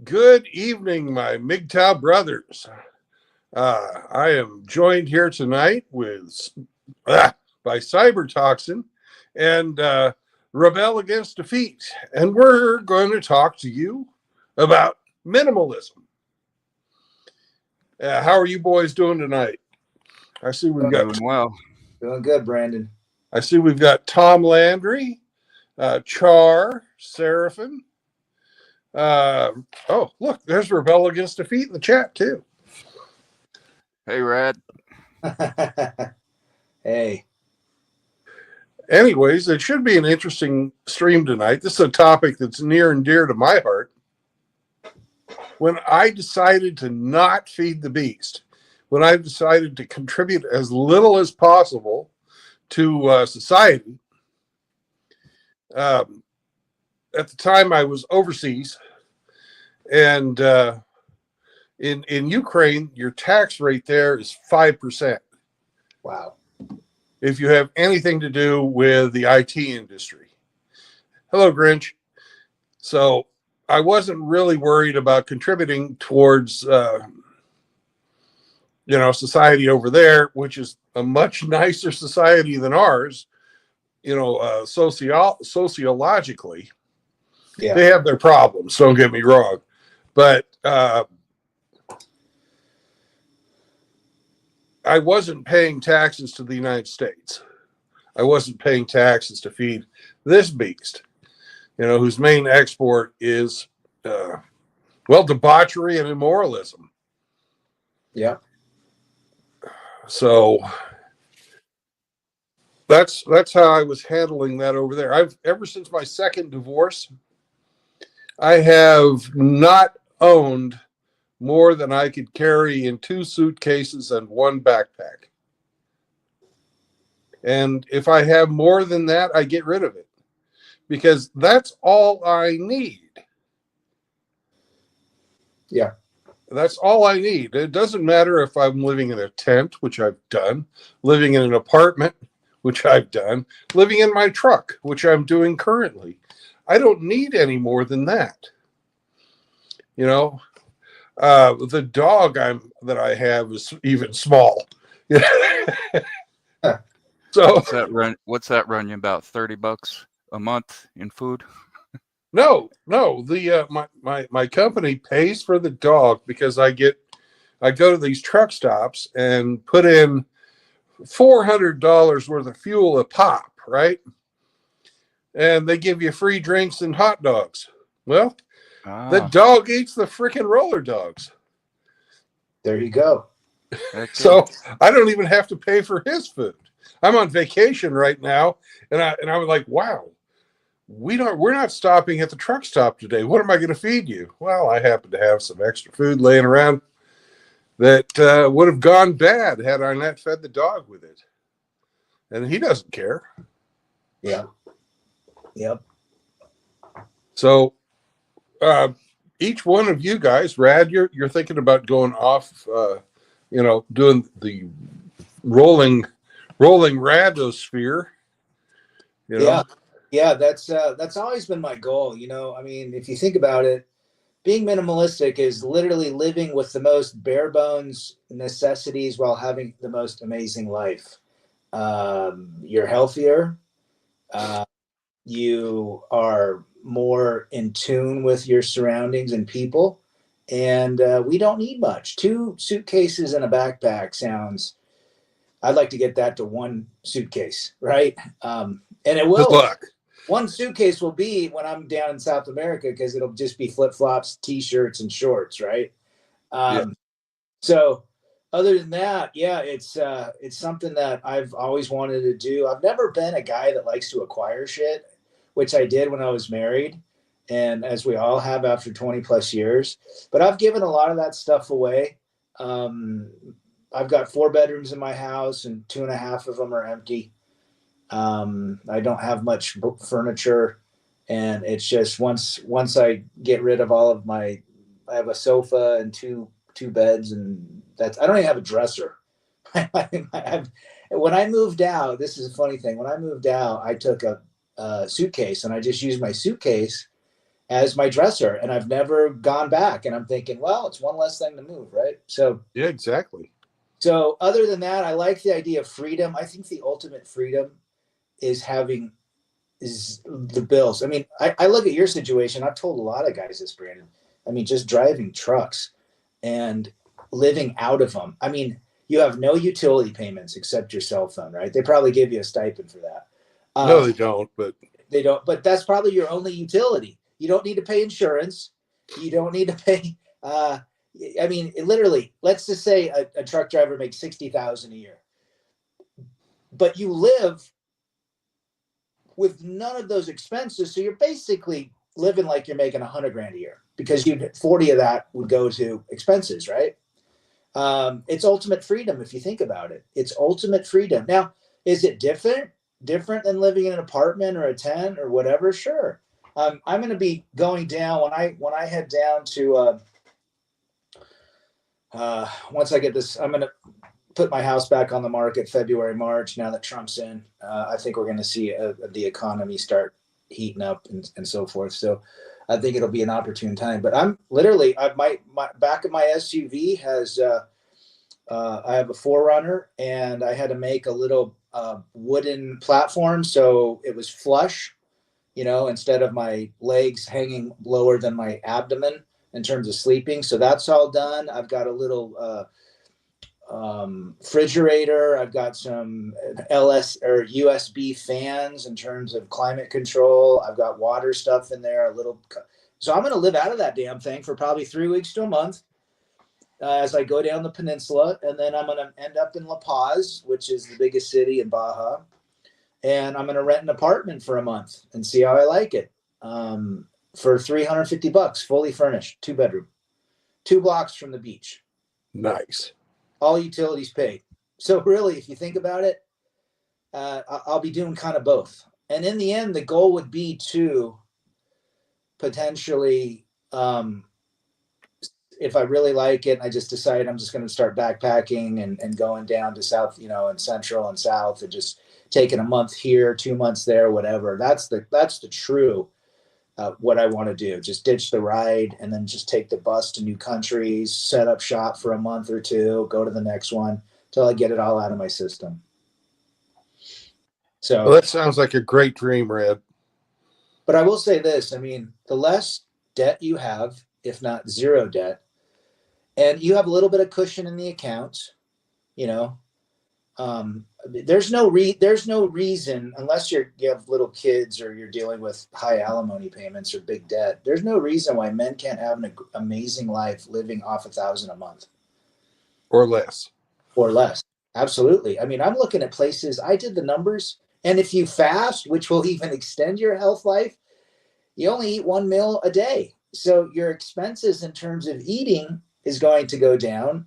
Good evening, my MGTOW brothers. I am joined here tonight by Cyber Tocsin and Rebel Against Defeat, and we're going to talk to you about minimalism. How are you boys doing tonight? I see we've got Doing well. Doing good, Brandon. I see we've got Tom Landry, Char, Seraphin. Oh, look, there's Rebel Against Defeat in the chat too. Hey, Rad. Hey. Anyways, it should be an interesting stream tonight. This is a topic that's near and dear to my heart. When I decided to not feed the beast, when I decided to contribute as little as possible to society, at the time I was overseas, and in Ukraine, your tax rate there is 5%. Wow. If you have anything to do with the IT industry. Hello, Grinch. So I wasn't really worried about contributing towards, society over there, which is a much nicer society than ours, sociologically. Yeah. They have their problems, don't get me wrong. But I wasn't paying taxes to the United States. I wasn't paying taxes to feed this beast, whose main export is, debauchery and immoralism. Yeah. So that's how I was handling that over there. Ever since my second divorce, I have not owned more than I could carry in 2 suitcases and 1 backpack. And if I have more than that, I get rid of it because that's all I need. Yeah. That's all I need. It doesn't matter if I'm living in a tent, which I've done, living in an apartment, which I've done, living in my truck, which I'm doing currently. I don't need any more than that. The dog that I have is even small. So what's that run you about $30 a month in food? No. The my company pays for the dog because I go to these truck stops and put in $400 worth of fuel a pop, right? And they give you free drinks and hot dogs. Well, the dog eats the freaking roller dogs. There you go. So I don't even have to pay for his food. I'm on vacation right now, and I was like, wow, we're not stopping at the truck stop today. What am I going to feed you? Well, I happen to have some extra food laying around that would have gone bad had I not fed the dog with it, and he doesn't care. Yeah. Yep. So, each one of you guys, Rad, you're thinking about going off, doing the rolling radosphere. Yeah. That's always been my goal. I mean, if you think about it, being minimalistic is literally living with the most bare bones necessities while having the most amazing life. You're healthier. You are more in tune with your surroundings and people. And we don't need much. 2 suitcases and a backpack sounds, I'd like to get that to 1 suitcase, right? And it will. Good luck. 1 suitcase will be when I'm down in South America because it'll just be flip-flops, T-shirts, and shorts, right? So other than that, yeah, it's something that I've always wanted to do. I've never been a guy that likes to acquire shit, which I did when I was married, and as we all have after 20 plus years. But I've given a lot of that stuff away. I've got 4 bedrooms in my house, and 2.5 of them are empty. I don't have much furniture, and it's just once I get rid of all of I have a sofa and two beds, and I don't even have a dresser. When I moved out, this is a funny thing. When I moved out, I took a suitcase and I just used my suitcase as my dresser, and I've never gone back. And I'm thinking, well, it's one less thing to move, right? So Yeah, exactly. so other than that, I like the idea of freedom. I think the ultimate freedom is having is the bills. I mean, I look at your situation. I've told a lot of guys this, Brandon. I mean, just driving trucks and living out of them. I mean, you have no utility payments except your cell phone, right? They probably give you a stipend for that. No, they don't. But They don't, but that's probably your only utility. You don't need to pay insurance. You don't need to pay. I mean, literally, let's just say a truck driver makes 60,000 a year, but you live with none of those expenses. So you're basically living like you're making 100 grand a year because 40 of that would go to expenses, right? It's ultimate freedom. If you think about it, it's ultimate freedom. Now, is it different than living in an apartment or a tent or whatever? Sure. I'm going to be going down when I head down to, once I get this, I'm going to put my house back on the market February, March. Now that Trump's in, I think we're going to see the economy start heating up and so forth. So I think it'll be an opportune time. But I'm literally, my back of my SUV has, I have a Forerunner, and I had to make a little wooden platform so it was flush, instead of my legs hanging lower than my abdomen in terms of sleeping. So that's all done. I've got a little refrigerator. I've got some LS or USB fans in terms of climate control. I've got water stuff in there, a little. So I'm going to live out of that damn thing for probably 3 weeks to a month as I go down the peninsula. And then I'm going to end up in La Paz, which is the biggest city in Baja. And I'm going to rent an apartment for a month and see how I like it. For $350, fully furnished, 2-bedroom, 2 blocks from the beach. nice. All utilities paid. So really, if you think about it, I'll be doing kind of both. And in the end, the goal would be to potentially, if I really like it, I just decide I'm just going to start backpacking and going down to South, and Central and South, and just taking a month here, 2 months there, whatever. That's the true what I want to do. Just ditch the ride and then just take the bus to new countries, set up shop for a month or two, go to the next one till I get it all out of my system. So, Well, that sounds like a great dream, Red. but I will say this, I mean, the less debt you have, if not zero debt, and you have a little bit of cushion in the account, there's no reason, unless you have little kids or you're dealing with high alimony payments or big debt. There's no reason why men can't have an amazing life living off $1,000 a month Or less. or less. Absolutely. I mean, I'm looking at places. I did the numbers, and if you fast, which will even extend your health life, you only eat 1 meal a day. So your expenses in terms of eating is going to go down.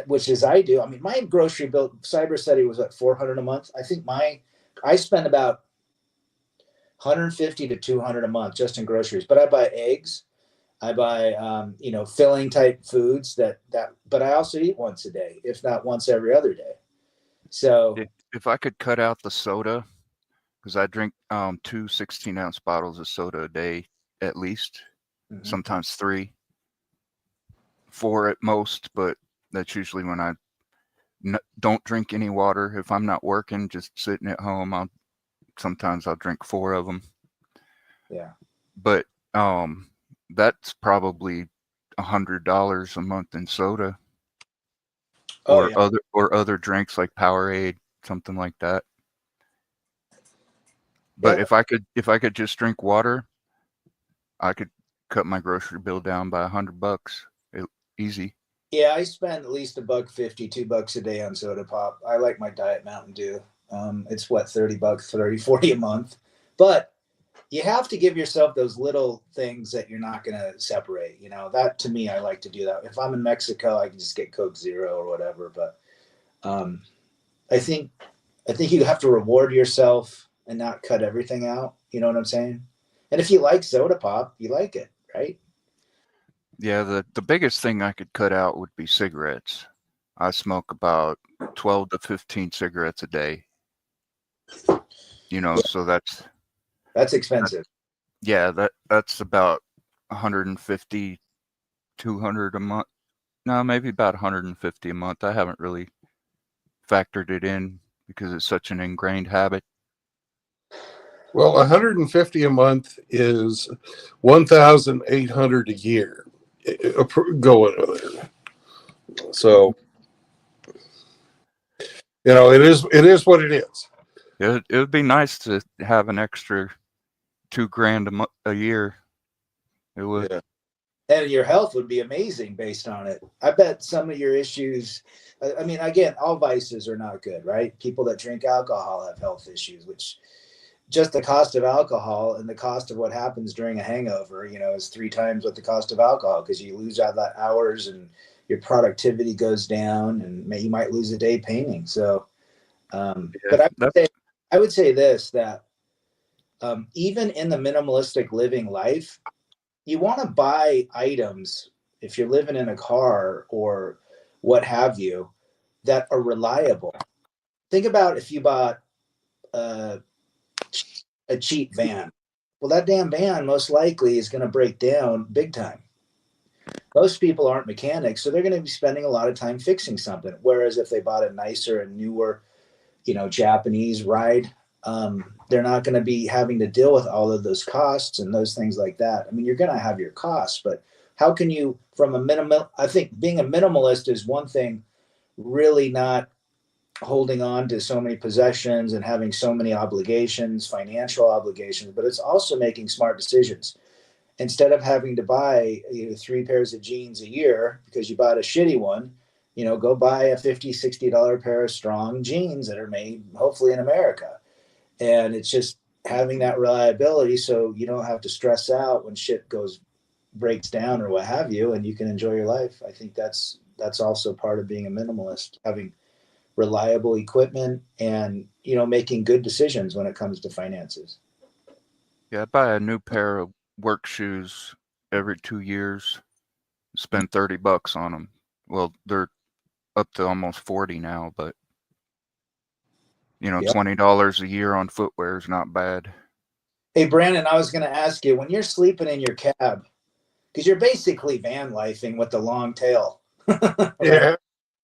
Which is I do. I mean, my grocery bill, Cyber Study was at $400 a month. I think I spend about $150 to $200 a month just in groceries. But I buy eggs, I buy filling type foods but I also eat once a day, if not once every other day. So If I could cut out the soda, because I drink 2 16-ounce bottles of soda a day at least, sometimes 3, 4 at most, but that's usually when I don't drink any water. If I'm not working, just sitting at home, sometimes I'll drink 4 of them. Yeah. But that's probably $100 a month in soda, or other drinks like Powerade, something like that. But Yeah. if I could just drink water, I could cut my grocery bill down by $100. Easy. Yeah, I spend at least $1.50, $2 a day on soda pop. I like my Diet Mountain Dew. It's what, $30, 30, 40 a month. But you have to give yourself those little things that you're not going to separate. That to me, I like to do that. If I'm in Mexico, I can just get Coke Zero or whatever. But I think you have to reward yourself and not cut everything out. You know what I'm saying? And if you like soda pop, you like it, right? Yeah, the biggest thing I could cut out would be cigarettes. I smoke about 12 to 15 cigarettes a day. Yeah. So that's expensive. Yeah, that's about 150, 200 a month. No, maybe about 150 a month. I haven't really factored it in because it's such an ingrained habit. Well, 150 a month is 1,800 a year going there. So, it is what it is. It would be nice to have an extra $2,000 a year. It would. Yeah. And your health would be amazing based on it. I bet some of your issues, I mean, again, all vices are not good, right? People that drink alcohol have health issues, which just the cost of alcohol and the cost of what happens during a hangover, is 3 times what the cost of alcohol, because you lose out that hours and your productivity goes down, and you might lose a day painting. So, but I would say this, that even in the minimalistic living life, you want to buy items, if you're living in a car or what have you, that are reliable. Think about if you bought a cheap van. Well, that damn van most likely is going to break down big time. Most people aren't mechanics, so they're going to be spending a lot of time fixing something. Whereas if they bought a nicer and newer, Japanese ride, they're not going to be having to deal with all of those costs and those things like that. I mean, you're going to have your costs, but how can you, I think being a minimalist is one thing, really not holding on to so many possessions and having so many obligations, financial obligations, but it's also making smart decisions. Instead of having to buy 3 pairs of jeans a year because you bought a shitty one, go buy a $50, $60 pair of strong jeans that are made hopefully in America. And it's just having that reliability so you don't have to stress out when shit breaks down or what have you, and you can enjoy your life. I think that's also part of being a minimalist, having reliable equipment and, making good decisions when it comes to finances. Yeah, I buy a new pair of work shoes every 2 years, spend $30 on them. Well, they're up to almost 40 now, but Yep. $20 a year on footwear is not bad. Hey, Brandon, I was going to ask you, when you're sleeping in your cab, because you're basically van lifing with the long tail. Right?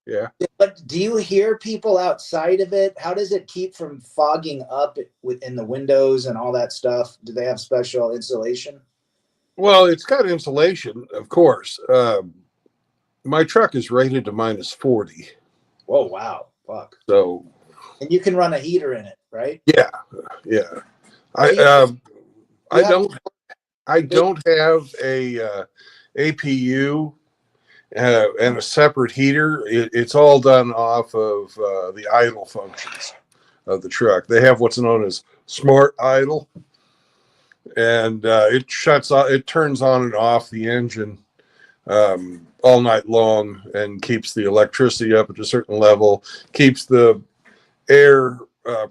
Yeah. But do you hear people outside of it? How does it keep from fogging up within the windows and all that stuff? Do they have special insulation? Well, it's got insulation, of course. My truck is rated to -40. Oh, wow. Fuck. So. And you can run a heater in it, right? Yeah. I don't have a APU and a separate heater. It's all done off of the idle functions of the truck. They have what's known as smart idle, and it turns on and off the engine all night long and keeps the electricity up at a certain level, keeps the air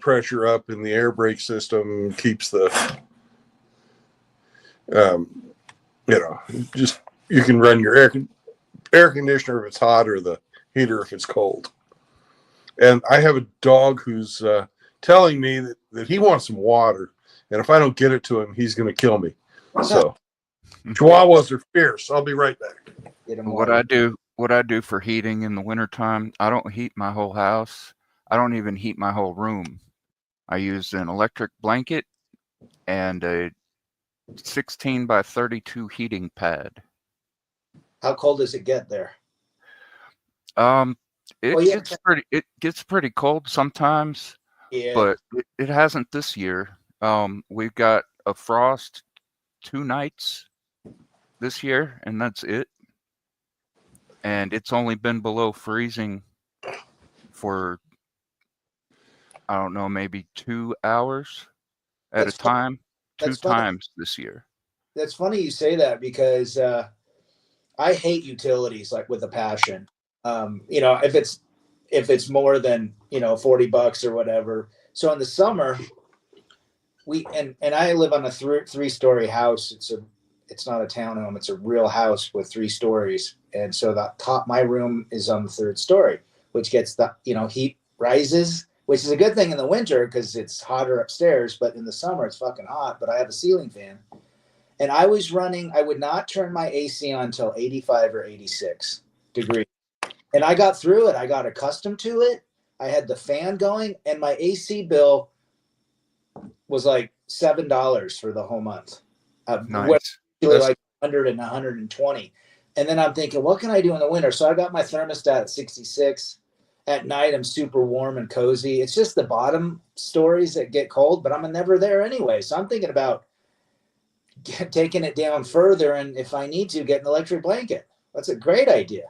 pressure up in the air brake system, keeps the just, you can run your air conditioner if it's hot or the heater if it's cold. And I have a dog who's telling me that he wants some water, and if I don't get it to him, he's going to kill me. So Chihuahuas are fierce. I'll be right back. What I do for heating in the wintertime, I don't heat my whole house. I don't even heat my whole room. I use an electric blanket and a 16 by 32 heating pad. How cold does it get there? It gets pretty cold sometimes. Yeah. But it hasn't this year. We've got a frost 2 nights this year, and that's it. And it's only been below freezing for, I don't know, maybe 2 hours at a time. 2 times this year. That's funny you say that, because I hate utilities like with a passion. If it's more than $40 or whatever. So in the summer, and I live on a 3-story house. It's not a townhome. It's a real house with 3 stories. And so my room is on the 3rd story, which gets the heat rises, which is a good thing in the winter because it's hotter upstairs. But in the summer, it's fucking hot. But I have a ceiling fan. And I would not turn my AC on until 85 or 86 degrees. And I got through it. I got accustomed to it. I had the fan going, and my AC bill was like $7 for the whole month. Nice. Like 100 and 120. And then I'm thinking, what can I do in the winter? So I got my thermostat at 66. At night, I'm super warm and cozy. It's just the bottom stories that get cold, but I'm never there anyway. So I'm thinking about taking it down further, and if I need to, get an electric blanket. That's a great idea.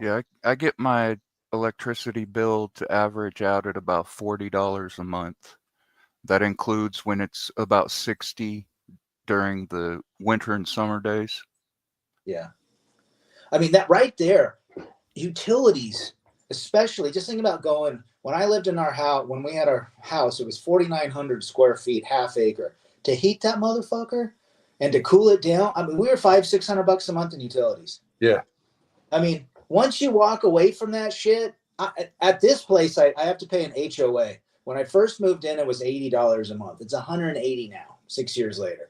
Yeah, I get my electricity bill to average out at about $40 a month. That includes when it's about 60 during the winter and summer days. Yeah. I mean, that right there, utilities, especially, just think about going, when I lived in our house, when we had our house, it was 4,900 square feet, half acre. To heat that motherfucker and to cool it down, I mean, we were $500-600 a month in utilities. Yeah. I mean, once you walk away from that shit, at this place, I have to pay an HOA. When I first moved in, it was $80 a month. It's $180 now, 6 years later.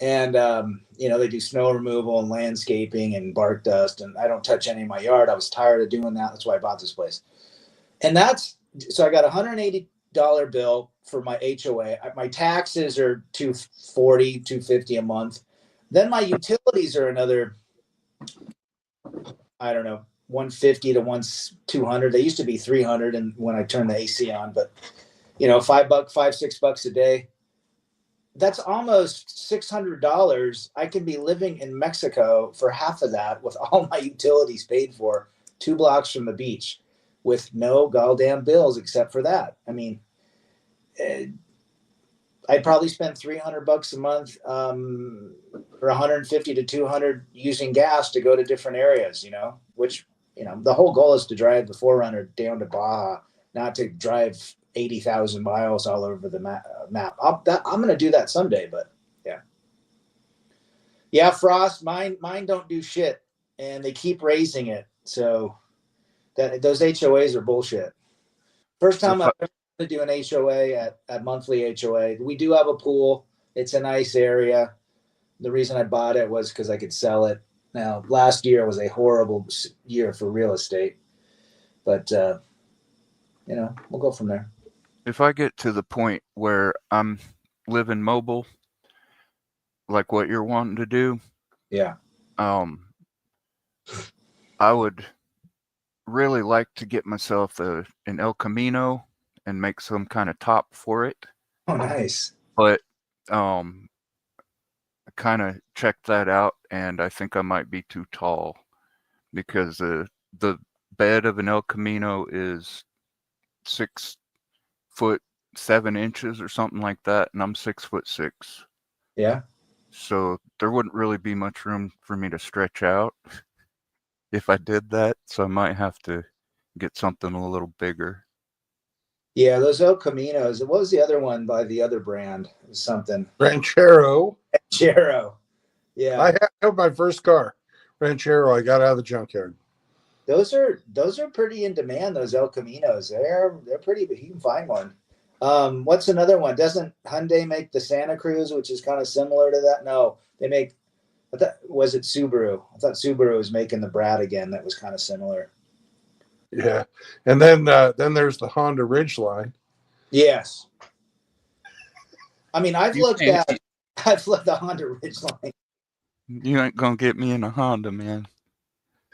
And, they do snow removal and landscaping and bark dust, and I don't touch any of my yard. I was tired of doing that. That's why I bought this place. And so I got a $180 bill for my HOA. My taxes are $240, $250 a month. Then my utilities are another, I don't know, $150 to $200. They used to be $300, and when I turned the AC on, but $5-6 a day. That's almost $600. I can be living in Mexico for half of that with all my utilities paid for, 2 blocks from the beach, with no goddamn bills except for that. I mean, I'd probably spend $300 a month, or 150 to 200 using gas to go to different areas. Which the whole goal is to drive the 4Runner down to Baja, not to drive 80,000 miles all over the map. I'm going to do that someday, but yeah, Frost. Mine don't do shit, and they keep raising it. So those HOAs are bullshit. First time I'm going to do an HOA at monthly HOA. We do have a pool. It's a nice area. The reason I bought it was because I could sell it. Now, last year was a horrible year for real estate, but we'll go from there. If I get to the point where I'm living mobile, like what you're wanting to do, yeah, I would really like to get myself an El Camino and make some kind of top for it. Oh, nice. But I kind of checked that out, and I think I might be too tall because the bed of an El Camino is 6'7" or something like that, and I'm 6'6". Yeah. So there wouldn't really be much room for me to stretch out if I did that. So I might have to get something a little bigger. Yeah, those El Caminos. What was the other one by the other brand? It was something. Ranchero. Yeah. I have my first car, Ranchero. I got out of the junkyard. Those are pretty in demand. Those El Caminos. They're pretty. But you can find one. What's another one? Doesn't Hyundai make the Santa Cruz, which is kind of similar to that? No, they make. Was it Subaru? I thought Subaru was making the Brat again. That was kind of similar. Yeah, and then there's the Honda Ridgeline. Yes. I mean, I've looked at the Honda Ridgeline. You ain't gonna get me in a Honda, man.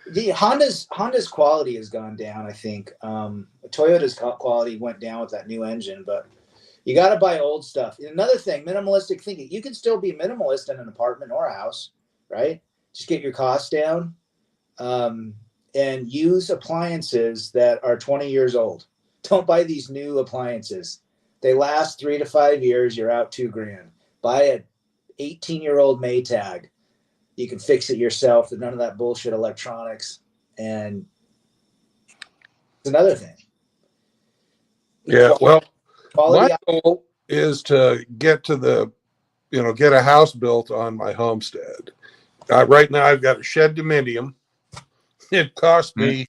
The Honda's quality has gone down. I think Toyota's quality went down with that new engine, but you got to buy old stuff. And another thing, minimalistic thinking. You can still be minimalist in an apartment or a house, right? Just get your costs down, and use appliances that are 20 years old. Don't buy these new appliances. They last 3 to 5 years. You're out $2,000. Buy a 18-year-old Maytag. You can fix it yourself. There's none of that bullshit electronics. And it's another thing. Yeah, well, my goal is to get to get a house built on my homestead. Right now, I've got a shed dominium. It cost me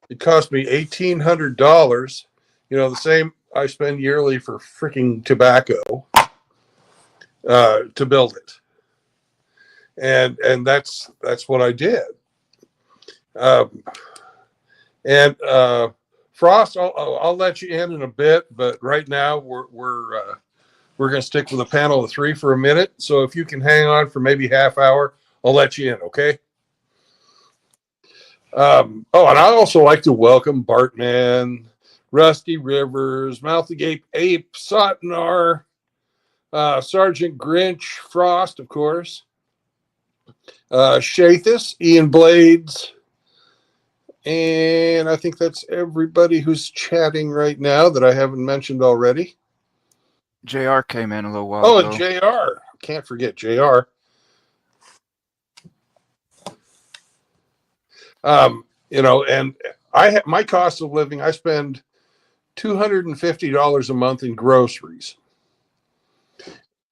$1,800. The same I spend yearly for freaking tobacco. to build it. And that's what I did. And Frost, I'll let you in a bit, but right now we're going to stick with a panel of 3 for a minute. So if you can hang on for maybe half hour, I'll let you in. Okay. And I also like to welcome Bartman, Rusty Rivers, Mouth Agape Ape, Sotnar, Sergeant Grinch, Frost, of course, Shathis, Ian Blades, and I think that's everybody who's chatting right now that I haven't mentioned already. JR came in a little while Oh, ago. and JR. Can't forget JR. And my cost of living, I spend $250 a month in groceries.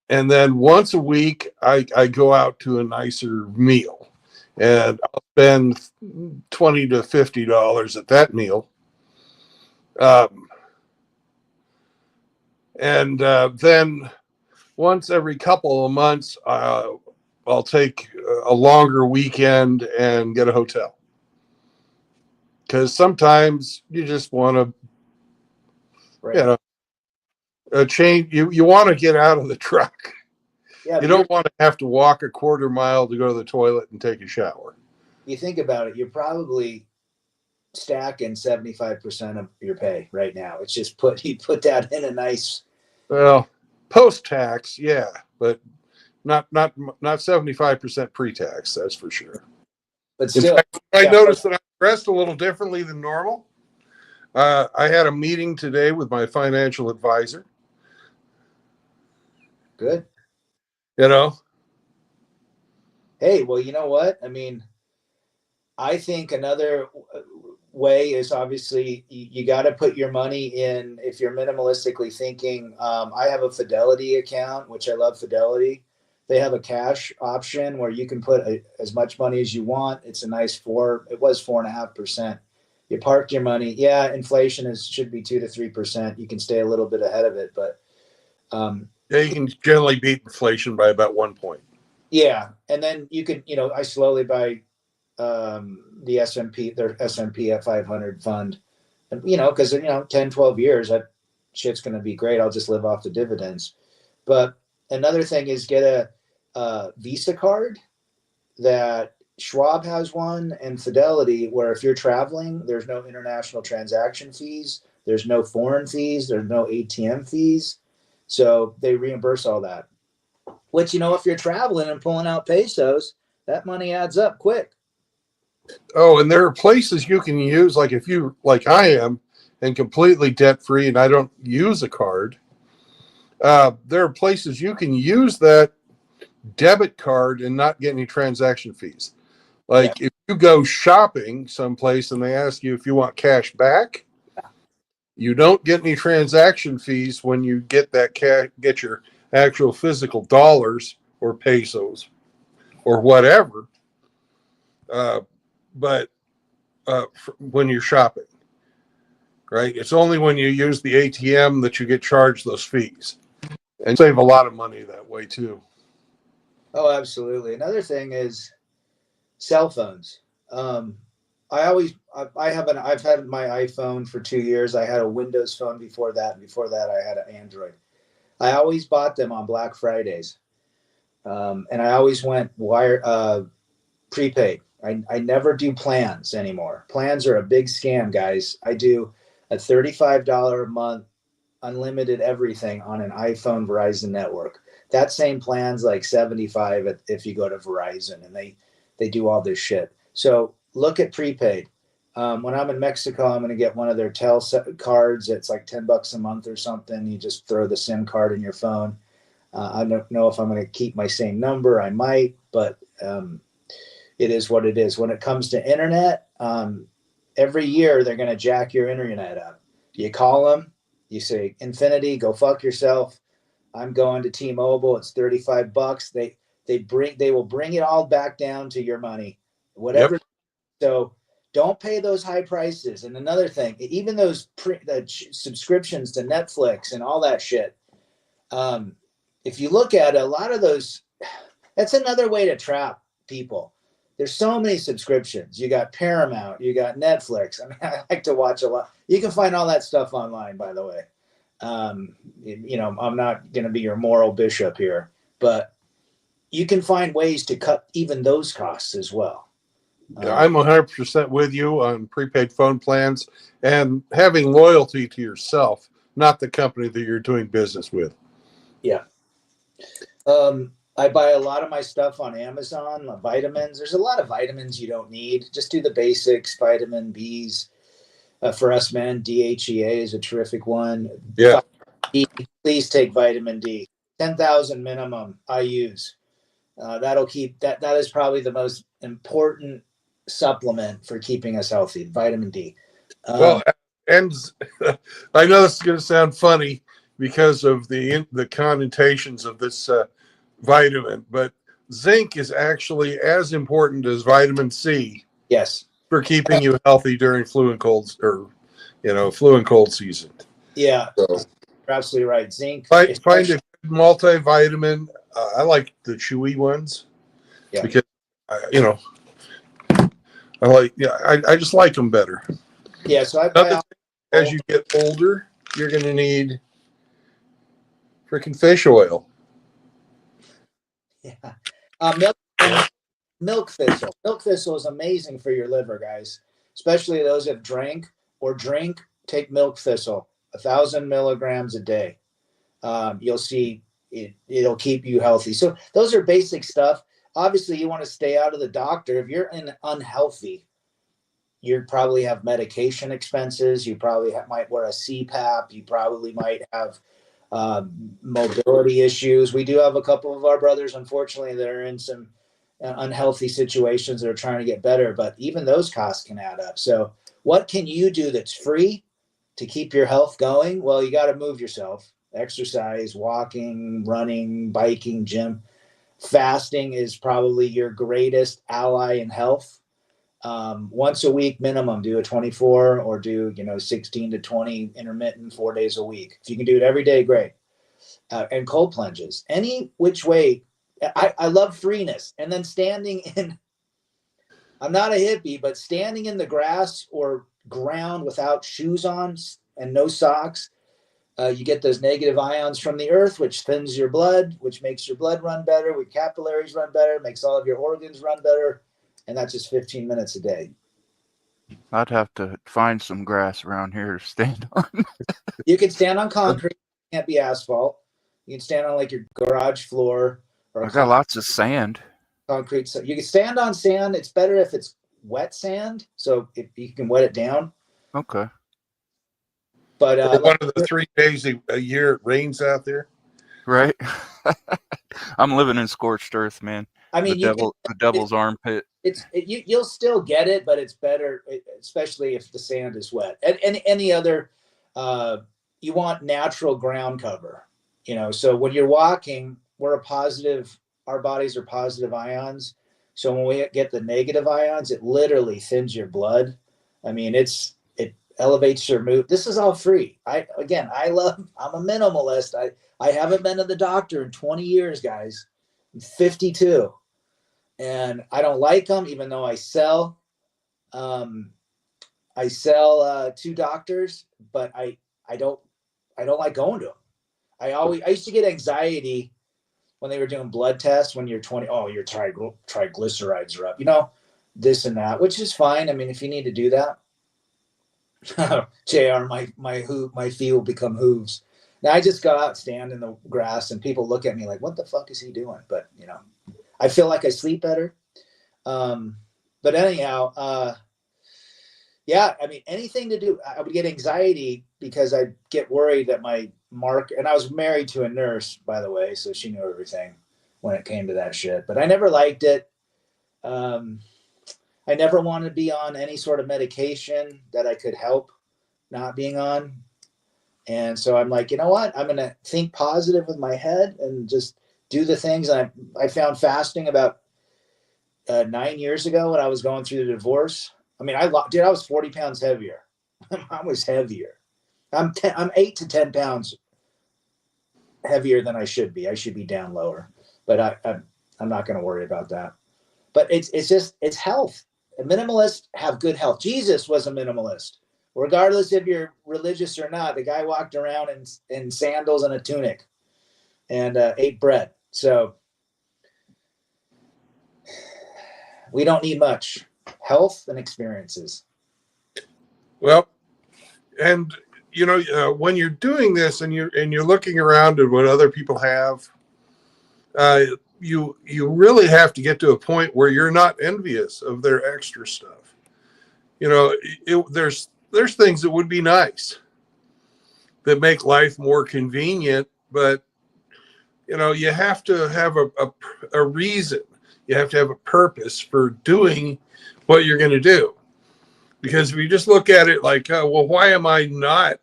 And then once a week, I go out to a nicer meal. And I'll spend $20 to $50 at that meal. Then once every couple of months, I'll take a longer weekend and get a hotel. Because sometimes you just want to, Right. change. You want to get out of the truck. Yeah, You don't want to have to walk a quarter mile to go to the toilet and take a shower. You think about it, you're probably stacking 75% of your pay right now. It's just you put that in a nice. Well, post-tax, yeah, but not 75% pre-tax. That's for sure. But still, in fact, I noticed that I'm dressed a little differently than normal. I had a meeting today with my financial advisor. Good. Hey, well, you know what? I mean, I think another way is obviously you got to put your money in. If you're minimalistically thinking, I have a Fidelity account, which I love Fidelity. They have a cash option where you can put as much money as you want. It's a nice 4.5%. You park your money. Yeah, inflation should be 2 to 3%. You can stay a little bit ahead of it, but yeah, you can generally beat inflation by about 1 point. Yeah, and then you can, I slowly buy the their S&P at 500 fund, and because 10, 12 years that shit's going to be great. I'll just live off the dividends. But another thing is get a Visa card. That Schwab has one, and Fidelity, where if you're traveling, there's no international transaction fees, there's no foreign fees, there's no ATM fees, so they reimburse all that. Which, if you're traveling and pulling out pesos, that money adds up quick. Oh, and there are places you can use, like if you, like I am, and completely debt-free and I don't use a card, there are places you can use that debit card and not get any transaction fees. Like if you go shopping someplace and they ask you if you want cash back, you don't get any transaction fees when you get that get your actual physical dollars or pesos or whatever. But when you're shopping, right? It's only when you use the ATM that you get charged those fees, and save a lot of money that way too. Oh, absolutely. Another thing is cell phones. I've had my iPhone for 2 years. I had a Windows phone before that. And before that, I had an Android. I always bought them on Black Fridays. And I always went prepaid. I never do plans anymore. Plans are a big scam, guys. I do a $35 a month unlimited everything on an iPhone Verizon network. That same plan's like $75 if you go to Verizon, and they do all this shit. So look at prepaid. When I'm in Mexico, I'm going to get one of their tel cards. It's like $10 a month or something. You just throw the SIM card in your phone. I don't know if I'm going to keep my same number. I might, but it is what it is. When it comes to internet, every year they're going to jack your internet up. You call them, you say, Infinity, go fuck yourself. I'm going to T-Mobile. It's $35. They will bring it all back down to your money, whatever. Yep. So don't pay those high prices. And another thing, even those subscriptions to Netflix and all that shit, if you look at a lot of those, that's another way to trap people. There's so many subscriptions. You got Paramount, you got Netflix. I mean, I like to watch a lot. You can find all that stuff online, by the way. You know, I'm not going to be your moral bishop here, but you can find ways to cut even those costs as well. I'm 100% with you on prepaid phone plans and having loyalty to yourself, not the company that you're doing business with. Yeah. I buy a lot of my stuff on Amazon, vitamins. There's a lot of vitamins you don't need. Just do the basics, vitamin Bs. For us men, DHEA is a terrific one. Yeah. D, please take vitamin D. 10,000 minimum I use. That'll keep that. That is probably the most important supplement for keeping us healthy. Vitamin D. Well, and I know this is going to sound funny because of the connotations of this vitamin, but zinc is actually as important as vitamin C. Yes. For keeping you healthy during flu and cold season. Yeah, so, you're absolutely right. Zinc. Find a good multivitamin. I like the chewy ones. Yeah. Because I just like them better. Yeah. So I buy as you get older, you're going to need freaking fish oil. Yeah. Milk thistle. Milk thistle is amazing for your liver, guys. Especially those that drink. Take milk thistle, 1,000 milligrams a day. You'll see it'll keep you healthy. So those are basic stuff. Obviously, you want to stay out of the doctor. If you're unhealthy, you probably have medication expenses. You probably might wear a CPAP. You probably might have mobility issues. We do have a couple of our brothers, unfortunately, that are in some unhealthy situations that are trying to get better, but even those costs can add up. So what can you do that's free to keep your health going? Well, you got to move yourself, exercise, walking, running, biking, gym. Fasting is probably your greatest ally in health. Once a week minimum, do a 24 or do 16 to 20 intermittent 4 days a week. If you can do it every day, great. And cold plunges, any which way. I love freeness. And then standing in, I'm not a hippie, but standing in the grass or ground without shoes on and no socks, you get those negative ions from the earth, which thins your blood, which makes your blood run better, your capillaries run better, makes all of your organs run better. And that's just 15 minutes a day. I'd have to find some grass around here to stand on. You can stand on concrete. It can't be asphalt. You can stand on like your garage floor. I got lots of sand. Concrete. So you can stand on sand. It's better if it's wet sand. So if you can wet it down. Okay. But one of the 3 days a year it rains out there. Right. I'm living in scorched earth, man. I mean, the devil's armpit. You'll still get it, but it's better, especially if the sand is wet. And any other, you want natural ground cover. So when you're walking, our bodies are positive ions. So when we get the negative ions, it literally thins your blood. I mean, it elevates your mood. This is all free. I'm a minimalist. I haven't been to the doctor in 20 years, guys. I'm 52. And I don't like them, even though I sell. I sell to doctors, but I don't like going to them. I used to get anxiety when they were doing blood tests when you're 20. Oh, your triglycerides are up, this and that, which is fine. I mean, if you need to do that, JR, my feet will become hooves. Now I just go out, stand in the grass, and people look at me like, what the fuck is he doing? But, I feel like I sleep better. But anyhow, yeah, I mean, anything to do. I would get anxiety because I get worried that my mark, and I was married to a nurse, by the way, so she knew everything when it came to that shit. But I never liked it. I never wanted to be on any sort of medication that I could help not being on. And so I'm like, you know what? I'm going to think positive with my head and just do the things. And I found fasting about 9 years ago when I was going through the divorce. I mean, I was 40 pounds heavier. I was heavier. I'm 8 to 10 pounds heavier than I should be. I should be down lower, but I'm not going to worry about that. But it's health. Minimalists have good health. Jesus was a minimalist, regardless if you're religious or not. The guy walked around in sandals and a tunic, and ate bread. So we don't need much. Health and experiences. Well, and when you're doing this and you're looking around at what other people have, you really have to get to a point where you're not envious of their extra stuff. There's things that would be nice that make life more convenient, but you have to have a reason. You have to have a purpose for doing what you're going to do. Because if you just look at it like, well, why am I not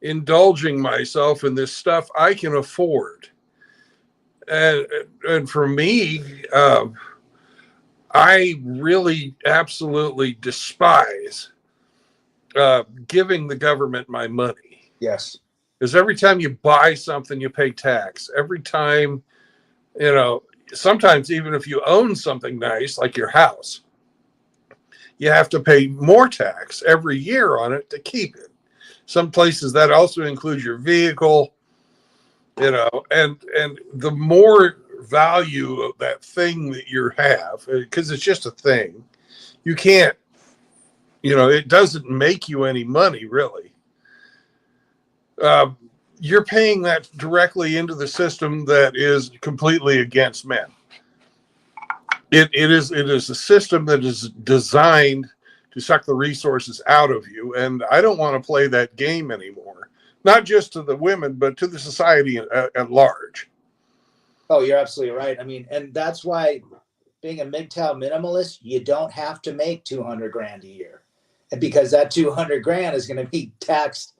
indulging myself in this stuff I can afford? And for me, I really absolutely despise giving the government my money. Yes. Because every time you buy something, you pay tax. Every time, sometimes even if you own something nice, like your house, you have to pay more tax every year on it to keep it. Some places that also includes your vehicle, and the more value of that thing that you have, because it's just a thing, you can't, it doesn't make you any money really. You're paying that directly into the system that is completely against men. It is a system that is designed to suck the resources out of you, and I don't want to play that game anymore. Not just to the women, but to the society at large. Oh, you're absolutely right. I mean, and that's why being a MGTOW minimalist, you don't have to make 200 grand a year, and because that 200 grand is going to be taxed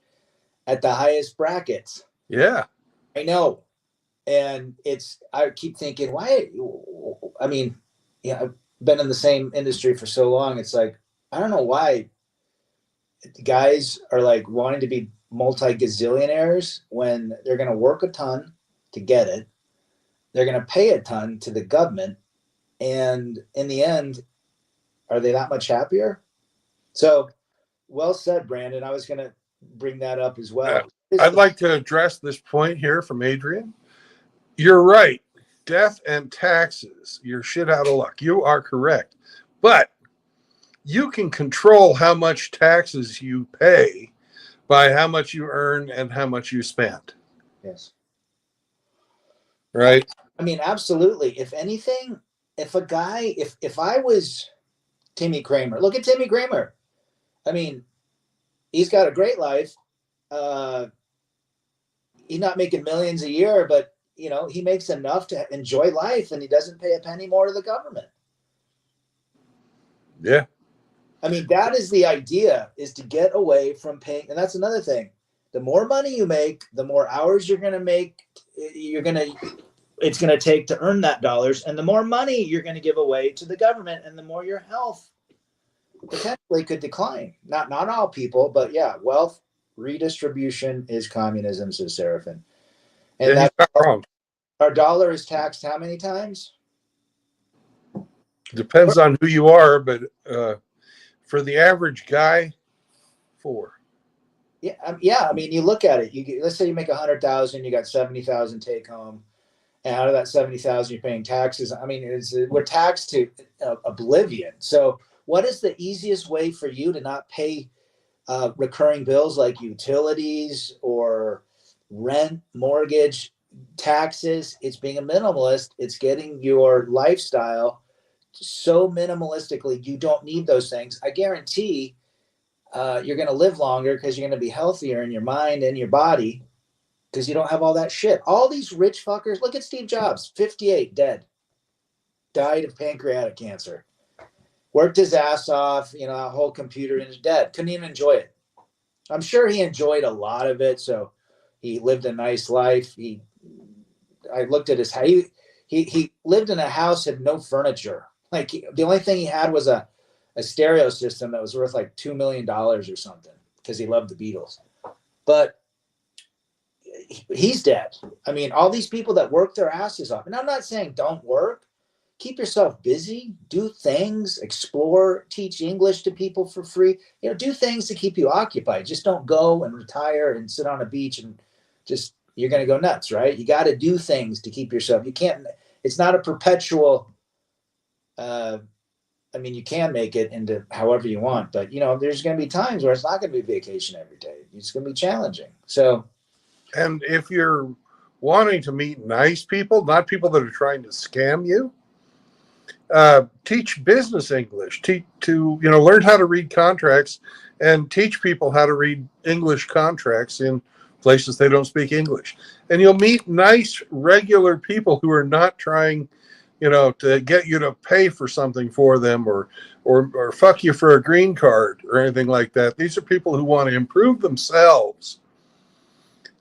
at the highest brackets. Yeah, I know, and I keep thinking, why? I mean, yeah, I've been in the same industry for so long. It's like, I don't know why guys are like wanting to be multi-gazillionaires when they're going to work a ton to get it. They're going to pay a ton to the government. And in the end, are they that much happier? So well said, Brandon. I was going to bring that up as well. I'd like to address this point here from Adrian. You're right. Death and taxes, you're shit out of luck. You are correct. But you can control how much taxes you pay by how much you earn and how much you spend. Yes. Right? I mean, absolutely. If anything, if I was Timmy Kramer, look at Timmy Kramer. I mean, he's got a great life. He's not making millions a year, but he makes enough to enjoy life, and he doesn't pay a penny more to the government. Yeah. I mean, that is the idea, is to get away from paying. And that's another thing. The more money you make, the more hours you're going to make, it's going to take to earn that dollars. And the more money you're going to give away to the government, and the more your health potentially could decline. Not all people, but yeah, wealth redistribution is communism, says Seraphin. And he's not wrong. Our dollar is taxed how many times? Depends on who you are, but for the average guy, 4. Yeah. I mean, you look at it. Let's say you make 100,000, you got 70,000 take home, and out of that 70,000, you're paying taxes. I mean, we're taxed to oblivion. So, what is the easiest way for you to not pay recurring bills like utilities or rent, mortgage, taxes? It's being a minimalist. It's getting your lifestyle so minimalistically, you don't need those things. I guarantee you're going to live longer because you're going to be healthier in your mind and your body because you don't have all that shit. All these rich fuckers, look at Steve Jobs, 58, dead. Died of pancreatic cancer. Worked his ass off, a whole computer and is dead. Couldn't even enjoy it. I'm sure he enjoyed a lot of it, so he lived a nice life. I looked at his house. He lived in a house, had no furniture. Like, the only thing he had was a stereo system that was worth like $2 million or something because he loved the Beatles. But he's dead. I mean, all these people that work their asses off, and I'm not saying don't work. Keep yourself busy, do things, explore, teach English to people for free. Do things to keep you occupied. Just don't go and retire and sit on a beach and just, you're going to go nuts, right? You got to do things to keep yourself. You can't, it's not a perpetual, I mean, you can make it into however you want, but there's going to be times where it's not going to be vacation every day. It's going to be challenging. So, and if you're wanting to meet nice people, not people that are trying to scam you, teach business English. Learn how to read contracts, and teach people how to read English contracts in places they don't speak English. And you'll meet nice, regular people who are not trying, to get you to pay for something for them or fuck you for a green card or anything like that. These are people who want to improve themselves.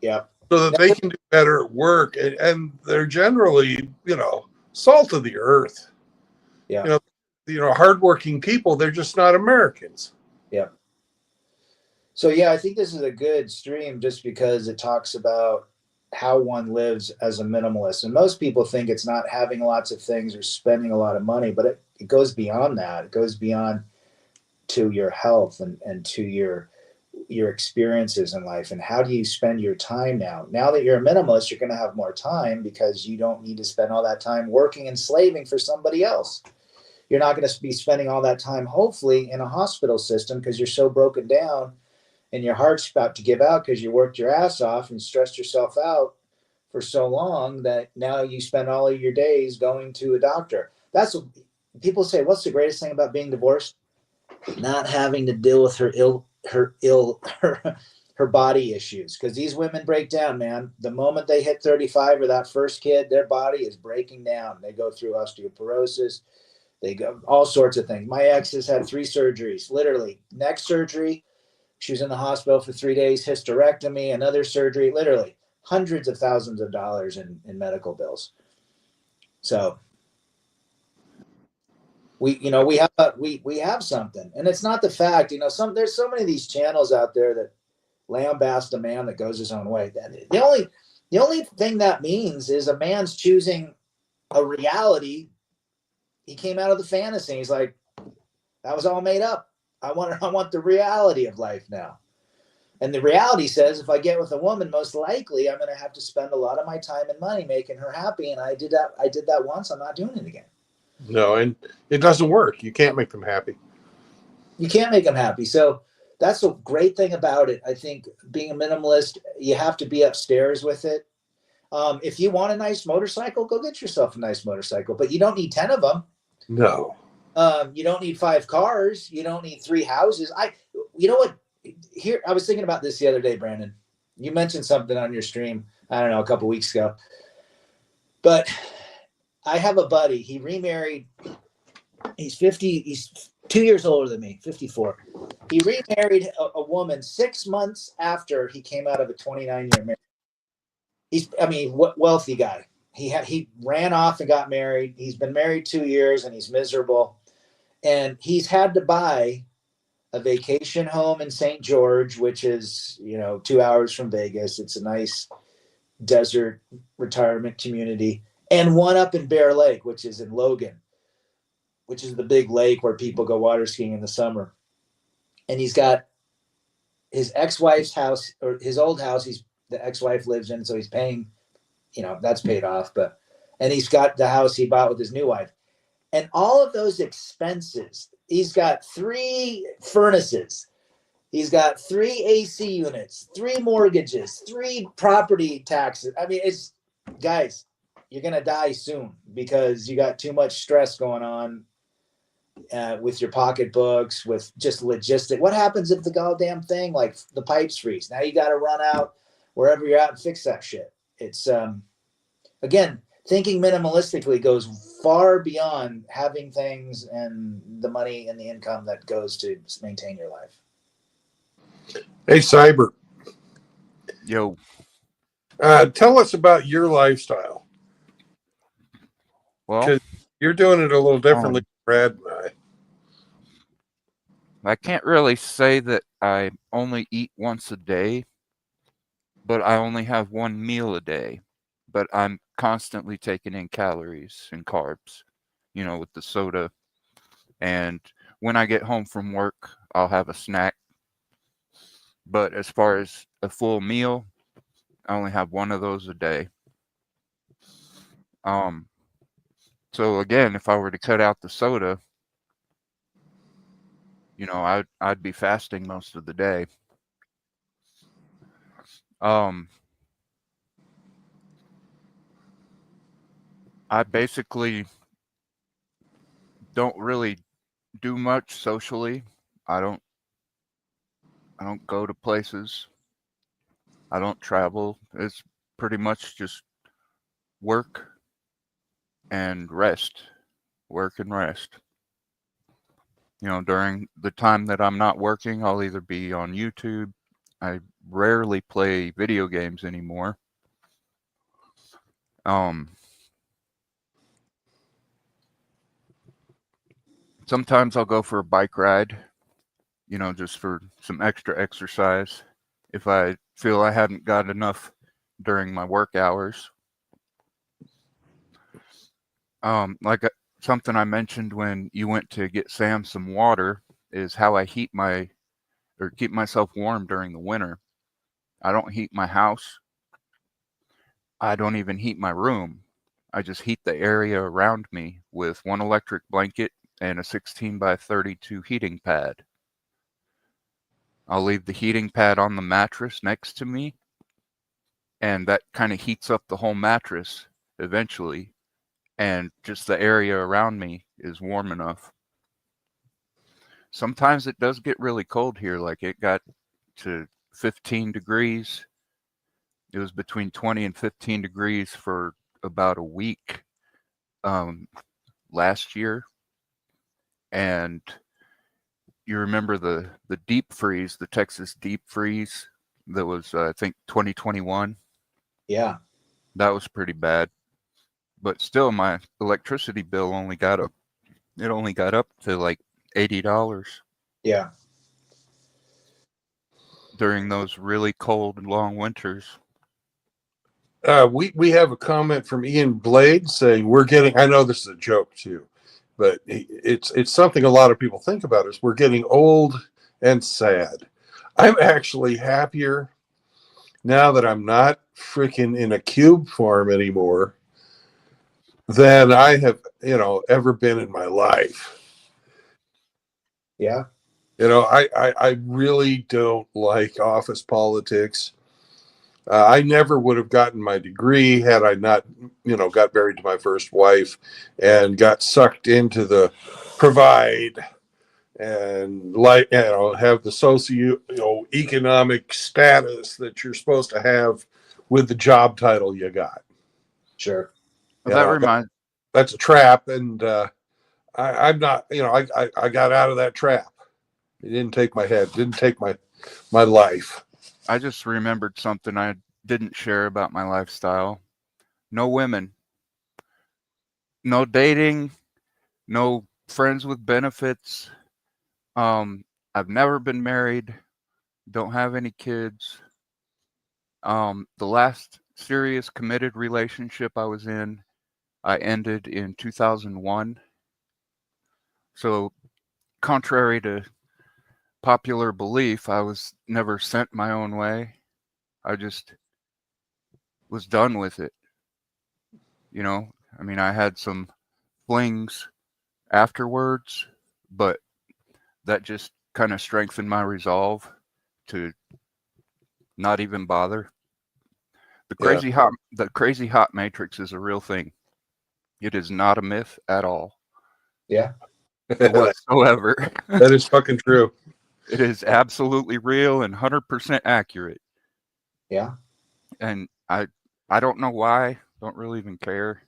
Yeah. So that they can do better at work. And they're generally, salt of the earth. Yeah. Hardworking people. They're just not Americans. Yeah. So, yeah, I think this is a good stream just because it talks about how one lives as a minimalist. And most people think it's not having lots of things or spending a lot of money, but it goes beyond that. It goes beyond to your health and to your experiences in life. And how do you spend your time now? Now that you're a minimalist, you're going to have more time because you don't need to spend all that time working and slaving for somebody else. You're not going to be spending all that time, hopefully, in a hospital system because you're so broken down and your heart's about to give out because you worked your ass off and stressed yourself out for so long that now you spend all of your days going to a doctor. That's what people say. What's the greatest thing about being divorced? Not having to deal with her body issues, because these women break down, man. The moment they hit 35 or that first kid, their body is breaking down. They go through osteoporosis. They go all sorts of things. My ex has had 3 surgeries, literally. Neck surgery, she was in the hospital for 3 days, hysterectomy, another surgery, literally hundreds of thousands of dollars in medical bills. So we have something, and it's not the fact, there's so many of these channels out there that lambast a man that goes his own way. The only thing that means is a man's choosing a reality. He came out of the fantasy. He's like, that was all made up. I want the reality of life now. And the reality says, if I get with a woman, most likely I'm going to have to spend a lot of my time and money making her happy. And I did that once. I'm not doing it again. No, and it doesn't work. You can't make them happy. You can't make them happy. So that's a great thing about it. I think being a minimalist, you have to be upstairs with it. If you want a nice motorcycle, go get yourself a nice motorcycle, but you don't need 10 of them. No. You don't need 5 cars. You don't need 3 houses. You know what? Here, I was thinking about this the other day, Brandon. You mentioned something on your stream, I don't know, a couple weeks ago. But I have a buddy. He remarried. He's 50. He's 2 years older than me, 54. He remarried a woman 6 months after he came out of a 29-year marriage. He's, wealthy guy. He ran off and got married. He's been married 2 years and he's miserable. And he's had to buy a vacation home in St. George, which is, 2 hours from Vegas. It's a nice desert retirement community. And one up in Bear Lake, which is in Logan, which is the big lake where people go water skiing in the summer. And he's got his ex-wife's house, or his old house, the ex-wife lives in, so he's paying, that's paid off. And he's got the house he bought with his new wife. And all of those expenses, he's got 3 furnaces. He's got 3 AC units, 3 mortgages, 3 property taxes. Guys, you're going to die soon because you got too much stress going on with your pocketbooks, with just logistic. What happens if the goddamn thing, like the pipes freeze? Now you got to run out wherever you're at and fix that shit. It's, again, thinking minimalistically goes far beyond having things and the money and the income that goes to maintain your life. Hey, Cyber. Yo. Tell us about your lifestyle. Well, because you're doing it a little differently than Brad and I can't really say that I only eat once a day, but I only have one meal a day. But I'm constantly taking in calories and carbs, with the soda. And when I get home from work, I'll have a snack. But as far as a full meal, I only have one of those a day. Um, so again, if I were to cut out the soda, I'd be fasting most of the day. Um, I basically don't really do much socially. I don't I don't go to places. I don't travel. It's pretty much just work and rest. Work and rest. During the time that I'm not working, I'll either be on YouTube. I rarely play video games anymore. Um, Sometimes I'll go for a bike ride, just for some extra exercise if I feel I haven't got enough during my work hours. Like something I mentioned when you went to get Sam some water is how I keep myself warm during the winter. I don't heat my house. I don't even heat my room. I just heat the area around me with one electric blanket and a 16 by 32 heating pad. I'll leave the heating pad on the mattress next to me, and that kind of heats up the whole mattress eventually, and just the area around me is warm enough. Sometimes it does get really cold here, like it got to 15 degrees. It was between 20 and 15 degrees for about a week last year. And you remember the deep freeze, the Texas deep freeze that was, I think, 2021? Yeah. That was pretty bad. But still, my electricity bill only got up to like $80 Yeah. during those really cold and long winters. We have a comment from Ian Blade saying we're getting. I know this is a joke too, but it's something a lot of people think about. Is we're getting old and sad. I'm actually happier now that I'm not freaking in a cube farm anymore than I have ever been in my life. Yeah. I really don't like office politics. I never would have gotten my degree had I not, got married to my first wife and got sucked into the provide and have the economic status that you're supposed to have with the job title you got. Sure. That reminds That's a trap, and I'm not. I got out of that trap. It didn't take my head. Didn't take my life. I just remembered something I didn't share about my lifestyle. No women, no dating, no friends with benefits. I've never been married, don't have any kids. The last serious committed relationship I was in, I ended in 2001. So, contrary to popular belief, I was never sent my own way. I just was done with it. I had some flings afterwards, but that just kind of strengthened my resolve to not even bother. The crazy hot matrix is a real thing. It is not a myth at all. Yeah. Whatsoever. That is fucking true. It is absolutely real and 100% accurate. Yeah. And I don't know why. Don't really even care.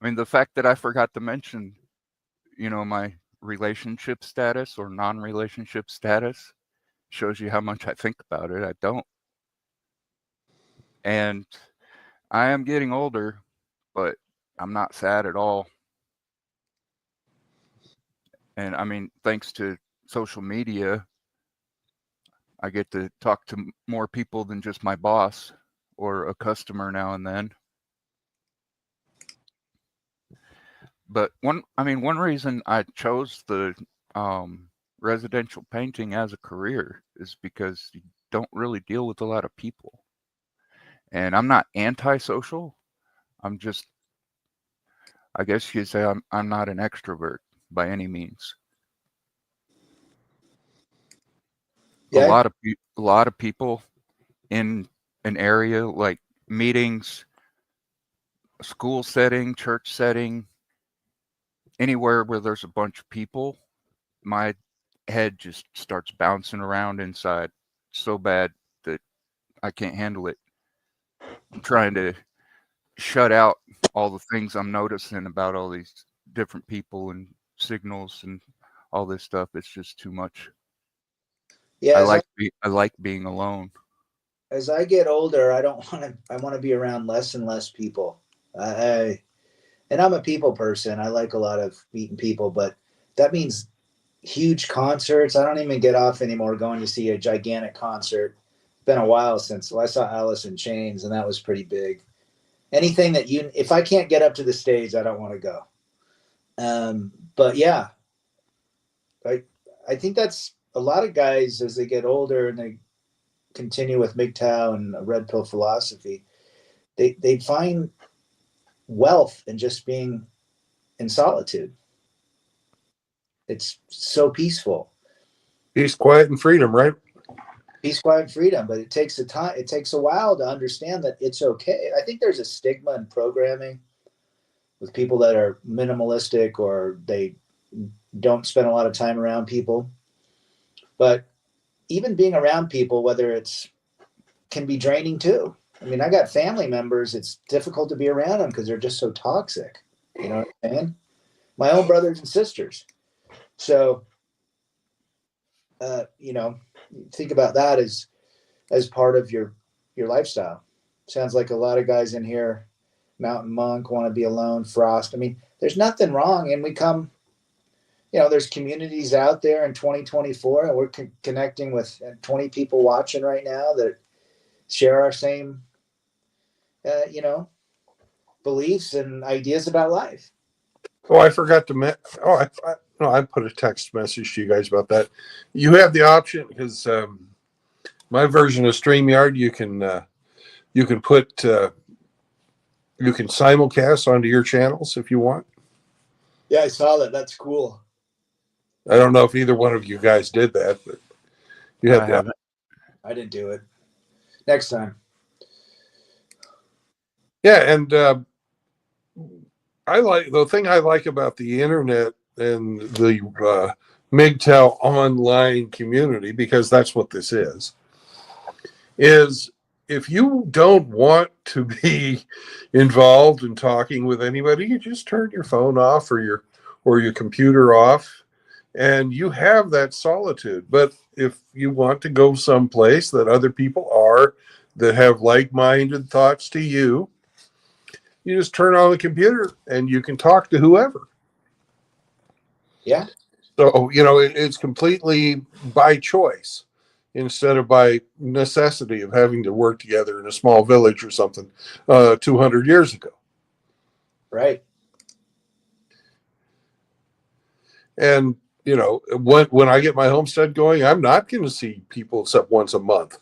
I mean, the fact that I forgot to mention, my relationship status or non-relationship status shows you how much I think about it. I don't. And I am getting older, but I'm not sad at all. And I mean, thanks to social media, I get to talk to more people than just my boss or a customer now and then. But one reason I chose the residential painting as a career is because you don't really deal with a lot of people. And I'm not antisocial. I'm just, I guess you could say I'm not an extrovert by any means. Yeah. A lot of people in an area, like meetings, school setting, church setting, anywhere where there's a bunch of people, my head just starts bouncing around inside so bad that I can't handle it. I'm trying to shut out all the things I'm noticing about all these different people and signals and all this stuff. It's just too much. Yeah. I like being alone. As I get older, I want to be around less and less people. And I'm a people person. I like a lot of meeting people, but that means huge concerts. I don't even get off anymore going to see a gigantic concert. It's been a while since I saw Alice in Chains, and that was pretty big. Anything that if I can't get up to the stage, I don't want to go. But yeah, I think that's a lot of guys as they get older and they continue with MGTOW and a red pill philosophy. They find wealth in just being in solitude. It's so peaceful. Peace, quiet, and freedom, right? Peace, quiet, and freedom. But it takes it takes a while to understand that it's okay. I think there's a stigma in programming with people that are minimalistic or they don't spend a lot of time around people. But even being around people, whether it's can be draining too. I mean, I got family members. It's difficult to be around them because they're just so toxic. You know what I'm saying? My own brothers and sisters. So, think about that as part of your lifestyle. Sounds like a lot of guys in here, Mountain Monk, want to be alone. Frost. I mean, there's nothing wrong, and we come. There's communities out there in 2024, and we're connecting with 20 people watching right now that share our same, beliefs and ideas about life. Oh, I forgot to I put a text message to you guys about that. You have the option because my version of StreamYard, you can put you can simulcast onto your channels if you want. Yeah, I saw that. That's cool. I don't know if either one of you guys did that, but you have that. I didn't do it. Next time. Yeah, and the thing I like about the internet and the MGTOW online community, because that's what this is if you don't want to be involved in talking with anybody, you just turn your phone off or your computer off, and you have that solitude. But if you want to go someplace that other people are that have like-minded thoughts to you, you just turn on the computer and you can talk to whoever. Yeah. So, it's completely by choice instead of by necessity of having to work together in a small village or something 200 years ago. Right. And, when I get my homestead going, I'm not going to see people except once a month.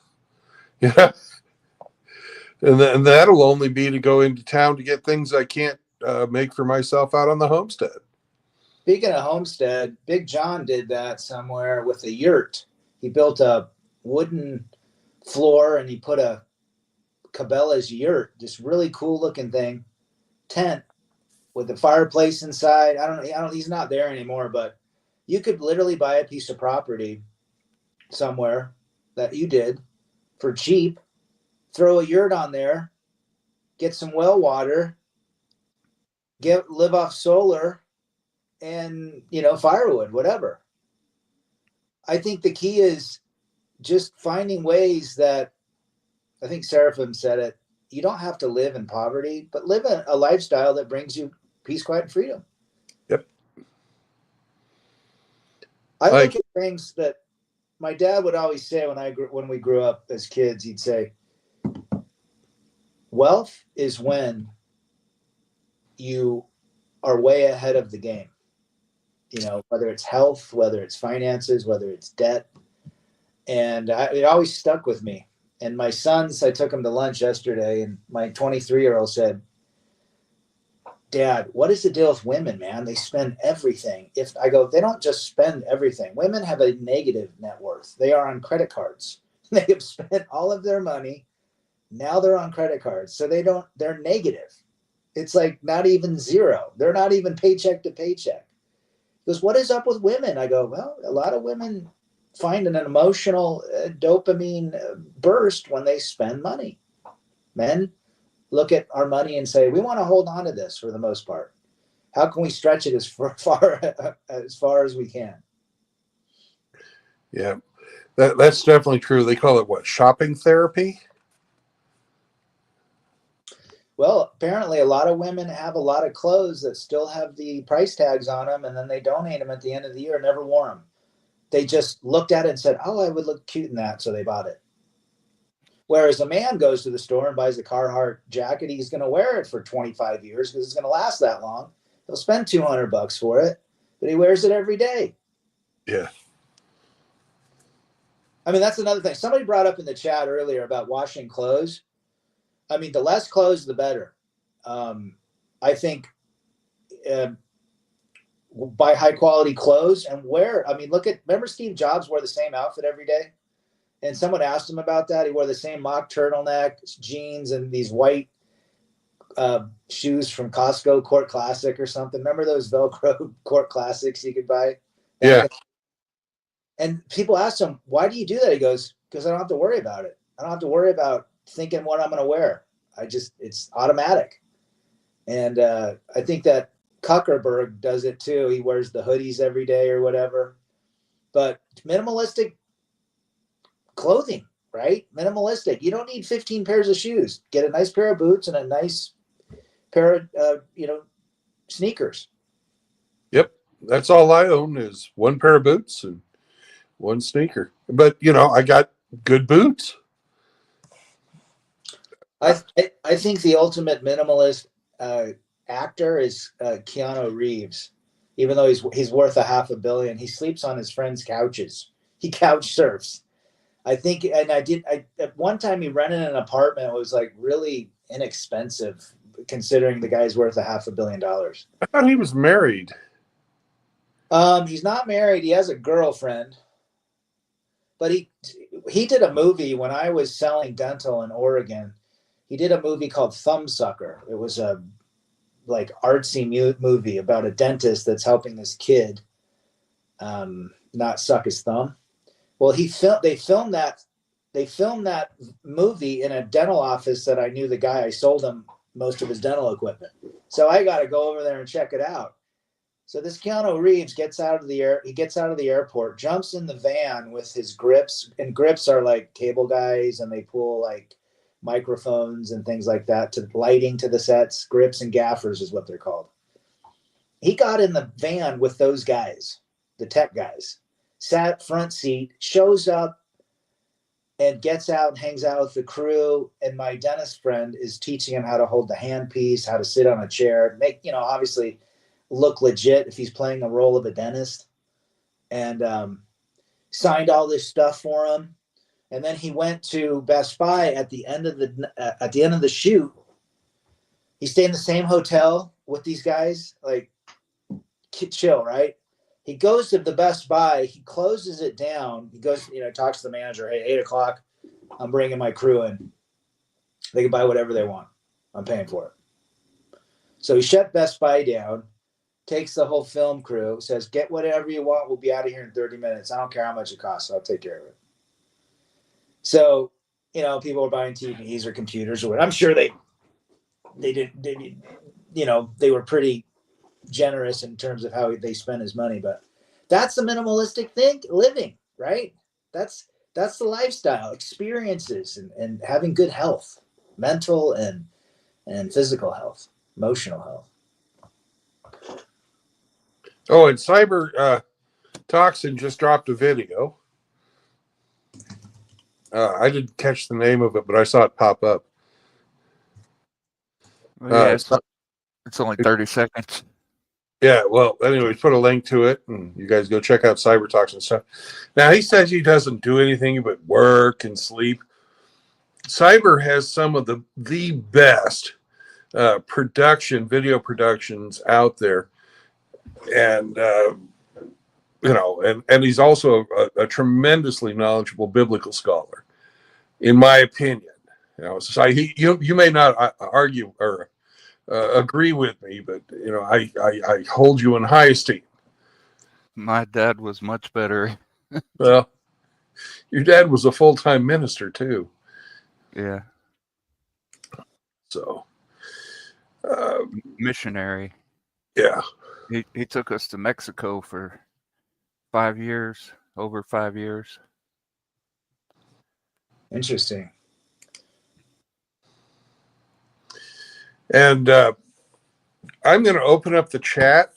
Yeah. And that'll only be to go into town to get things I can't make for myself out on the homestead. Speaking of homestead, Big John did that somewhere with a yurt. He built a wooden floor and he put a Cabela's yurt, this really cool looking thing, tent with a fireplace inside. I don't know. He's not there anymore, but you could literally buy a piece of property somewhere that you did for cheap, throw a yurt on there, get some well water, live off solar and, firewood, whatever. I think the key is just finding ways that, I think Seraphim said it, you don't have to live in poverty, but live a lifestyle that brings you peace, quiet, and freedom. Yep. I look at things that my dad would always say when we grew up as kids, he'd say, wealth is when you are way ahead of the game. You know, whether it's health, whether it's finances, whether it's debt. And it always stuck with me. And my sons, I took them to lunch yesterday, and my 23-year-old said, Dad, what is the deal with women, man? They spend everything. I go, they don't just spend everything. Women have a negative net worth. They are on credit cards. They have spent all of their money. Now they're on credit cards. So they're negative. It's like not even zero. They're not even paycheck to paycheck. He goes, what is up with women? I go, well, a lot of women find an emotional dopamine burst when they spend money. Men look at our money and say, we want to hold on to this for the most part. How can we stretch it as far as we can? Yeah, that's definitely true. They call it what? Shopping therapy? Well, apparently a lot of women have a lot of clothes that still have the price tags on them, and then they donate them at the end of the year and never wore them. They just looked at it and said, oh, I would look cute in that, so they bought it. Whereas a man goes to the store and buys a Carhartt jacket, he's going to wear it for 25 years because it's going to last that long. He'll spend $200 for it, but he wears it every day. Yeah. I mean, that's another thing. Somebody brought up in the chat earlier about washing clothes. I mean, the less clothes, the better. I think buy high quality clothes and wear. I mean, remember Steve Jobs wore the same outfit every day? And someone asked him about that. He wore the same mock turtleneck, jeans, and these white shoes from Costco, Court Classic or something. Remember those Velcro Court Classics you could buy? Yeah. And people asked him, why do you do that? He goes, because I don't have to worry about it. I don't have to worry about thinking what I'm going to wear. It's automatic. And I think that Zuckerberg does it too. He wears the hoodies every day or whatever. But minimalistic clothing, right? Minimalistic. You don't need 15 pairs of shoes. Get a nice pair of boots and a nice pair of sneakers. Yep. That's all I own is one pair of boots and one sneaker. But I got good boots. I think the ultimate minimalist actor is Keanu Reeves. Even though he's worth $500 million, he sleeps on his friends' couches. He couch surfs. I think, and at one time he rented an apartment. It was like really inexpensive considering the guy's worth $500 million. I thought he was married. He's not married. He has a girlfriend, but he did a movie when I was selling dental in Oregon. He did a movie called Thumbsucker. It was a like artsy movie about a dentist that's helping this kid not suck his thumb. Well, they filmed that movie in a dental office that I knew the guy. I sold him most of his dental equipment. So I got to go over there and check it out. So this Keanu Reeves gets out of the airport, jumps in the van with his grips, and grips are like cable guys, and they pull like microphones and things like that to lighting to the sets. Grips and gaffers is what they're called. He got in the van with those guys, the tech guys, sat front seat, shows up and gets out and hangs out with the crew. And my dentist friend is teaching him how to hold the handpiece, how to sit on a chair, obviously look legit if he's playing the role of a dentist, and signed all this stuff for him. And then he went to Best Buy at the end of the shoot. He stayed in the same hotel with these guys, like chill, right? He goes to the Best Buy. He closes it down. He goes, talks to the manager. Hey, 8:00, I'm bringing my crew in. They can buy whatever they want. I'm paying for it. So he shut Best Buy down, takes the whole film crew, says, get whatever you want. We'll be out of here in 30 minutes. I don't care how much it costs. I'll take care of it. So, people are buying TVs or computers or what. I'm sure they were pretty generous in terms of how they spend his money, but that's the minimalistic living, right? That's the lifestyle, experiences, and having good health, mental and physical health, emotional health. Oh, and Cyber Tocsin just dropped a video. I didn't catch the name of it, but I saw it pop up. Well, yeah, it's only 30 seconds. Yeah, well, anyways, put a link to it, and you guys go check out Cyber Tocsin stuff. Now, he says he doesn't do anything but work and sleep. Cyber has some of the best video productions out there, and and he's also a tremendously knowledgeable biblical scholar, in my opinion. So you may not argue or agree with me, but I hold you in high esteem. My dad was much better. Well, your dad was a full-time minister too. Yeah. So missionary. Yeah. He took us to Mexico for 5 years, over 5 years. Interesting. And I'm going to open up the chat.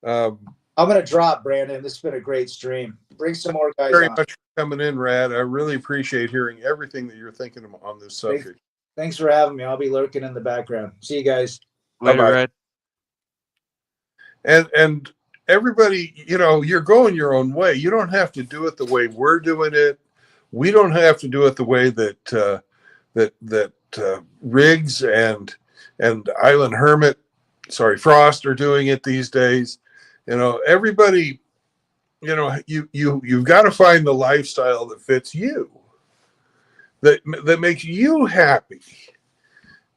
I'm going to drop, Brandon. This has been a great stream. Bring some more guys Very on. much for coming in, Rad. I really appreciate hearing everything that you're thinking on this subject. Thanks for having me. I'll be lurking in the background. See you guys. Later, Bye-bye. Red. And everybody, you're going your own way. You don't have to do it the way we're doing it. We don't have to do it the way that Riggs and Island Hermit, Frost are doing it these days. Everybody, you've got to find the lifestyle that fits you, that makes you happy,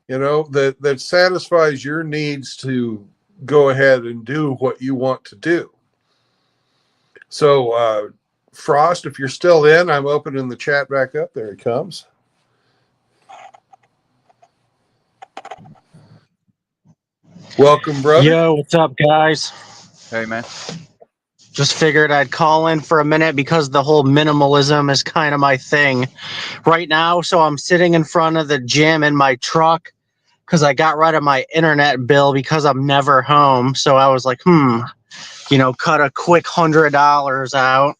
that satisfies your needs to go ahead and do what you want to do. So, Frost, if you're still in, I'm opening the chat back up. There he comes. Welcome, brother. Yo, what's up, guys? Hey, man. Just figured I'd call in for a minute because the whole minimalism is kind of my thing right now. So I'm sitting in front of the gym in my truck because I got rid of my internet bill because I'm never home. So I was like, cut a quick $100 out.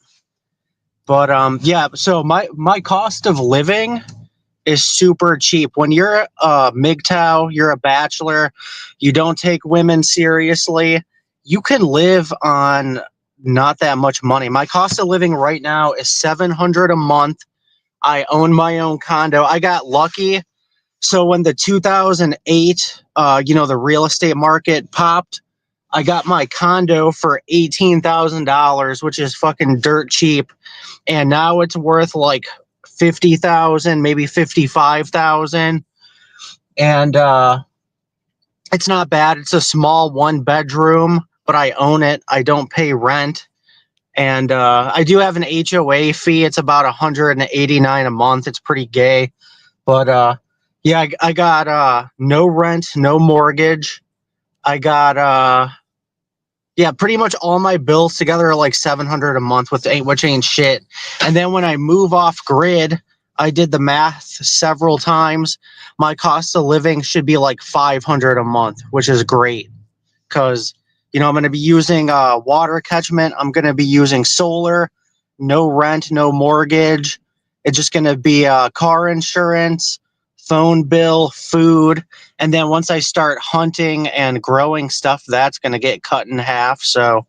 But yeah, so my cost of living is super cheap. When you're a MGTOW, you're a bachelor, you don't take women seriously, you can live on not that much money. My cost of living right now is $700 a month. I own my own condo. I got lucky. So when the 2008, the real estate market popped, I got my condo for $18,000, which is fucking dirt cheap. And now it's worth like 50,000, maybe 55,000. And it's not bad. It's a small 1-bedroom, but I own it. I don't pay rent. And I do have an HOA fee. It's about $189 a month. It's pretty gay. But yeah, I got no rent, no mortgage. I got pretty much all my bills together are like $700 a month, which ain't shit. And then when I move off grid, I did the math several times. My cost of living should be like $500 a month, which is great because, I'm going to be using water catchment. I'm going to be using solar, no rent, no mortgage. It's just going to be car insurance, phone bill, food. And then once I start hunting and growing stuff, that's going to get cut in half. So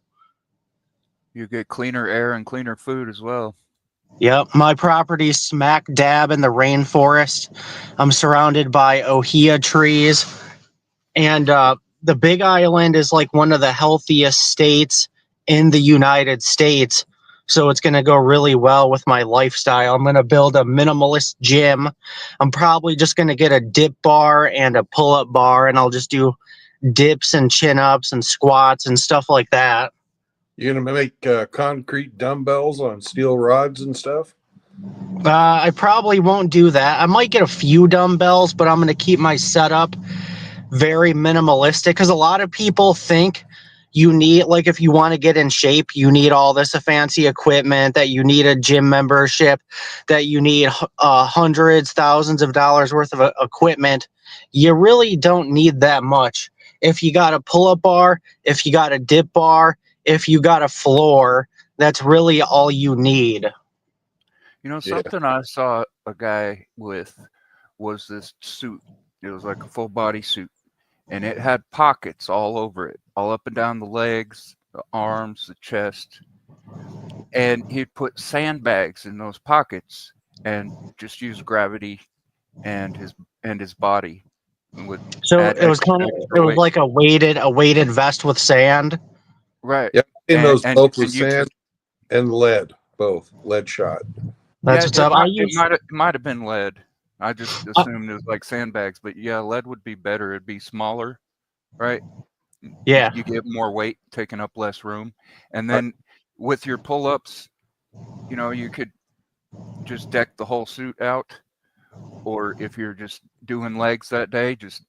you get cleaner air and cleaner food as well. Yep, my property's smack dab in the rainforest. I'm surrounded by ohia trees. And the Big Island is like one of the healthiest states in the United States. So it's going to go really well with my lifestyle. I'm going to build a minimalist gym. I'm probably just going to get a dip bar and a pull-up bar, and I'll just do dips and chin-ups and squats and stuff like that. You're going to make concrete dumbbells on steel rods and stuff? I probably won't do that. I might get a few dumbbells, but I'm going to keep my setup very minimalistic because a lot of people think you need, like, if you want to get in shape, you need all this fancy equipment, that you need a gym membership, that you need hundreds, thousands of dollars worth of equipment. You really don't need that much. If you got a pull-up bar, if you got a dip bar, if you got a floor, that's really all you need. You know, Yeah. something I saw a guy with was this suit. It was like a full body suit, and it had pockets all over it, all up and down the legs, the arms, the chest. And he'd put sandbags in those pockets and just use gravity and his body would So add it was kind of, it extra was weight. like a weighted vest with sand. Right. Yep. In And those both with and you sand and lead, both lead shot. That's yeah, what's up. I use, it might have been lead. I just uh, assumed it was like sandbags, but yeah, lead would be better. It'd be smaller, right? yeah. You get more weight, taking up less room. And Right. then with your pull-ups, you know, you could just deck the whole suit out, or if you're just doing legs that day, just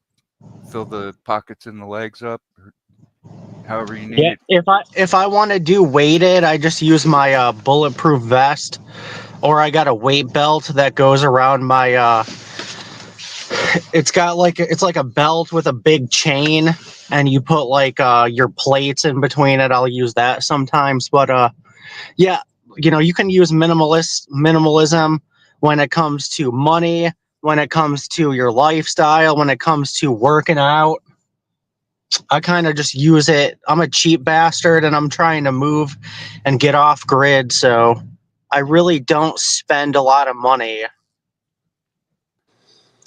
fill the pockets in the legs up, or however you need Yeah, it. if I want to do weighted, I just use my bulletproof vest, or I got a weight belt that goes around my. It's got like it's like a belt with a big chain, and you put like your plates in between it. I'll use that sometimes, but yeah, you can use minimalism when it comes to money, when it comes to your lifestyle, when it comes to working out. I kind of just use it. I'm a cheap bastard and I'm trying to move and get off grid. So I really don't spend a lot of money.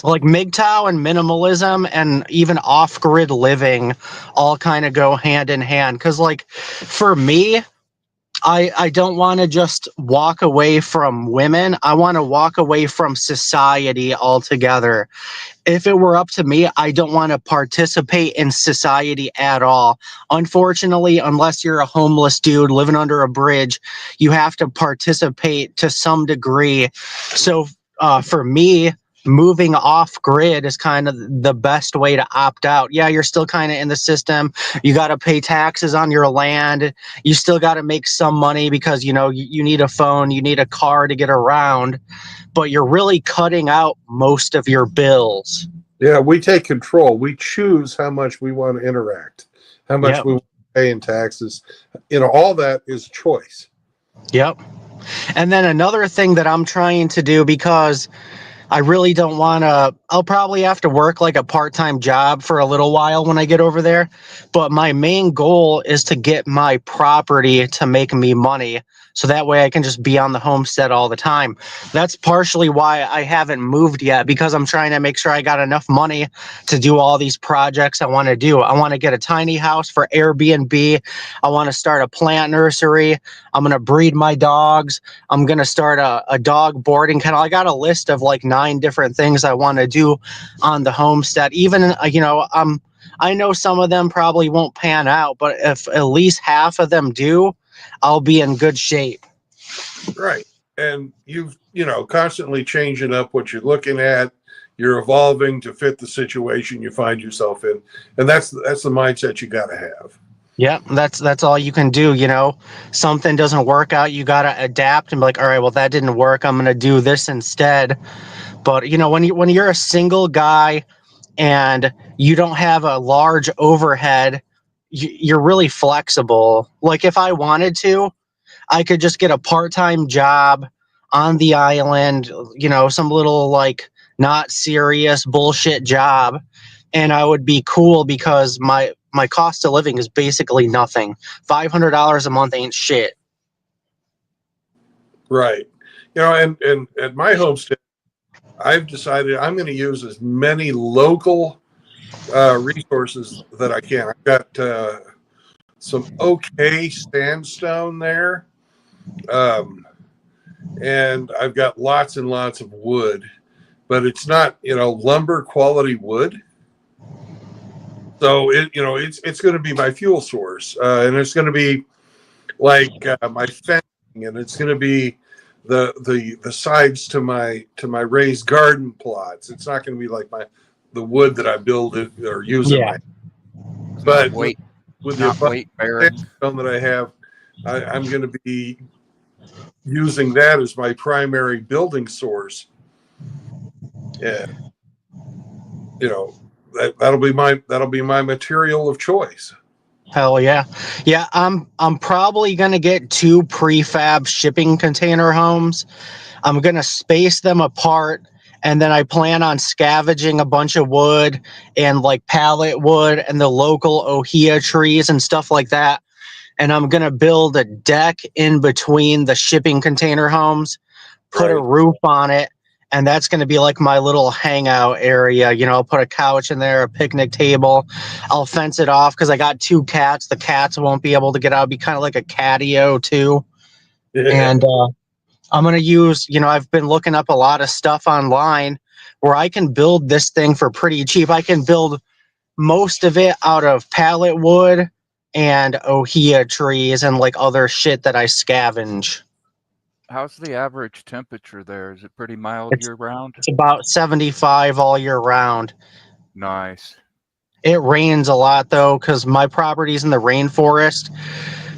Like MGTOW and minimalism and even off grid living all kind of go hand in hand. Cause like for me, I don't want to just walk away from women. I want to walk away from society altogether. If it were up to me, I don't want to participate in society at all. Unfortunately, unless you're a homeless dude living under a bridge, you have to participate to some degree. So for me, moving off grid is kind of the best way to opt out. Yeah, you're still kind of in the system. You got to pay taxes on your land. You still got to make some money because, you need a phone, you need a car to get around, but you're really cutting out most of your bills. Yeah, we take control. We choose how much we want to interact, how much Yep. we want to pay in taxes. All that is choice. Yep. And then another thing that I'm trying to do, because I really don't want to, I'll probably have to work like a part-time job for a little while when I get over there. But my main goal is to get my property to make me money. So that way I can just be on the homestead all the time. That's partially why I haven't moved yet, because I'm trying to make sure I got enough money to do all these projects I want to do. I want to get a tiny house for Airbnb. I want to start a plant nursery. I'm going to breed my dogs. I'm going to start a dog boarding kennel. I got a list of like 9 different things I want to do on the homestead. Even, I know some of them probably won't pan out, but if at least half of them do, I'll be in good shape. Right. And you've, constantly changing up what you're looking at. You're evolving to fit the situation you find yourself in. And that's the mindset you got to have. Yeah, that's all you can do. Something doesn't work out, you got to adapt and be like, all right, well, that didn't work, I'm going to do this instead. But when you're a single guy and you don't have a large overhead, you're really flexible. Like if I wanted to, I could just get a part-time job on the island, some little like not serious bullshit job, and I would be cool because my cost of living is basically nothing. $500 a month ain't shit. Right. And at my homestead, I've decided I'm going to use as many local resources that I can. I've got some okay sandstone there. And I've got lots and lots of wood, but it's not, lumber quality wood. So it's going to be my fuel source, and it's going to be like my fencing, and it's going to be the sides to my raised garden plots. It's not going to be like the wood that I build it or use in Yeah. my. But with the Not weight bearing. sandstone that I have, I'm going to be using that as my primary building source. Yeah, that'll be my material of choice. Hell yeah. Yeah, I'm probably gonna get 2 prefab shipping container homes. I'm gonna space them apart, and then I plan on scavenging a bunch of wood and like pallet wood and the local ohia trees and stuff like that. And I'm gonna build a deck in between the shipping container homes, put a Right. roof on it, and that's going to be like my little hangout area. You know, I'll put a couch in there, a picnic table. I'll fence it off because I got 2 cats. The cats won't be able to get out. It'll be kind of like a catio too. Yeah. And I'm going to use, you know, I've been looking up a lot of stuff online where I can build this thing for pretty cheap. I can build most of it out of pallet wood and ohia trees and like other shit that I scavenge. How's the average temperature there? Is it pretty mild It's year round? It's about 75 all year round. Nice. It rains a lot though, because my property's in the rainforest.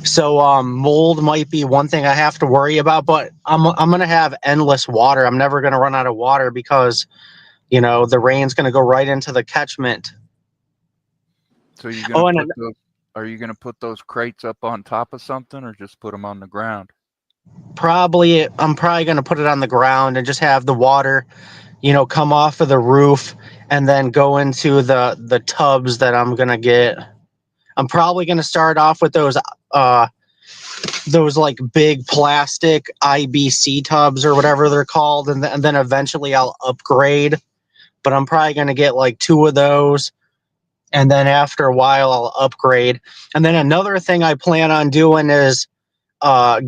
So mold might be one thing I have to worry about, but I'm gonna have endless water. I'm never gonna run out of water because, you know, the rain's gonna go right into the catchment. So Oh, and are you gonna put those crates up on top of something or just put them on the ground? I'm probably gonna put it on the ground and just have the water, you know, come off of the roof and then go into the tubs that I'm gonna get. I'm probably gonna start off with those like big plastic IBC tubs or whatever they're called, and then eventually I'll upgrade. But I'm probably gonna get like 2 of those, and then after a while I'll upgrade. And then another thing I plan on doing is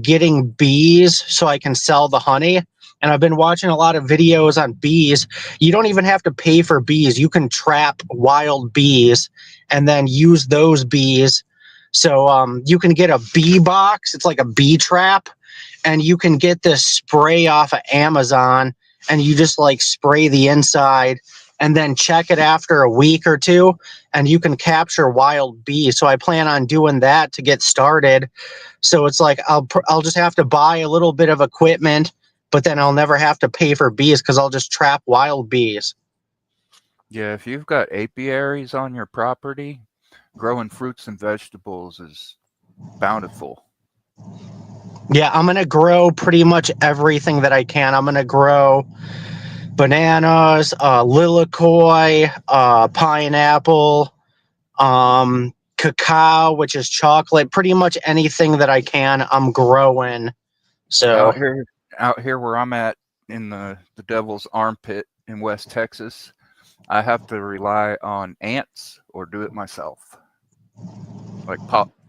getting bees so I can sell the honey. And I've been watching a lot of videos on bees. You don't even have to pay for bees. You can trap wild bees and then use those bees. So you can get a bee box. It's like a bee trap. And you can get this spray off of Amazon and you just like spray the inside and then check it after a week or 2 and you can capture wild bees. So I plan on doing that to get started. So it's like I'll just have to buy a little bit of equipment, but then I'll never have to pay for bees because I'll just trap wild bees. Yeah, if you've got apiaries on your property, growing fruits and vegetables is bountiful. Yeah, I'm gonna grow pretty much everything that I can. I'm gonna grow bananas, lilikoi, pineapple, cacao, which is chocolate. Pretty much anything that I can, I'm growing. So Out here where I'm at in the devil's armpit in West Texas, I have to rely on ants or do it myself. Like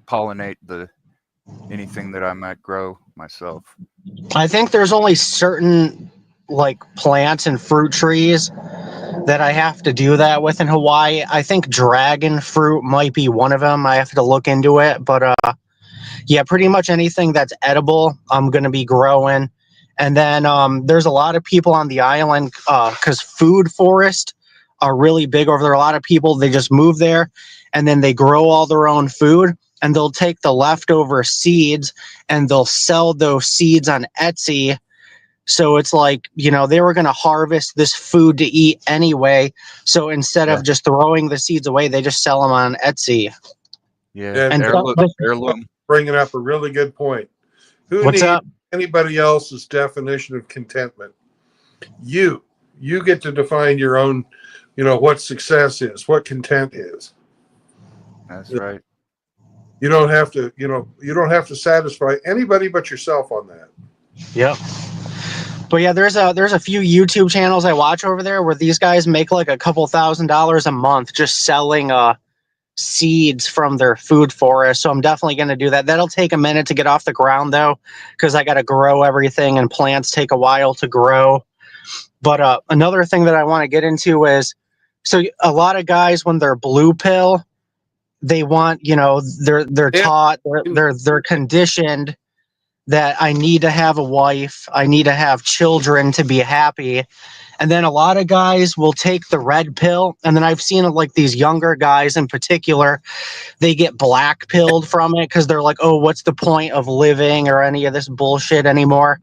pollinate anything that I might grow myself. I think there's only certain like plants and fruit trees that I have to do that with in Hawaii. I think dragon fruit might be one of them. I have to look into it, but yeah, pretty much anything that's edible, I'm going to be growing. And then there's a lot of people on the island because food forests are really big over there. A lot of people, they just move there and then they grow all their own food and they'll take the leftover seeds and they'll sell those seeds on Etsy. So it's like, you know, they were going to harvest this food to eat anyway. So instead of just throwing the seeds away, they just sell them on Etsy. Yeah, And heirloom. Bringing up a really good point. Who What's needs up? anybody else's definition of contentment? You get to define your own, you know, what success is, what content is. That's right. You don't have to, you know, you don't have to satisfy anybody but yourself on that. Yep. But yeah, there's a few YouTube channels I watch over there where these guys make like a couple $1,000s a month just selling seeds from their food forest. So I'm definitely going to do that. That'll take a minute to get off the ground though, because I got to grow everything and plants take a while to grow. But another thing that I want to get into is, so a lot of guys when they're blue pill, they want, you know, they're taught, they're conditioned that I need to have a wife, I need to have children to be happy. And then a lot of guys will take the red pill. And then I've seen like these younger guys in particular, they get black pilled from it because they're like, oh, what's the point of living or any of this bullshit anymore?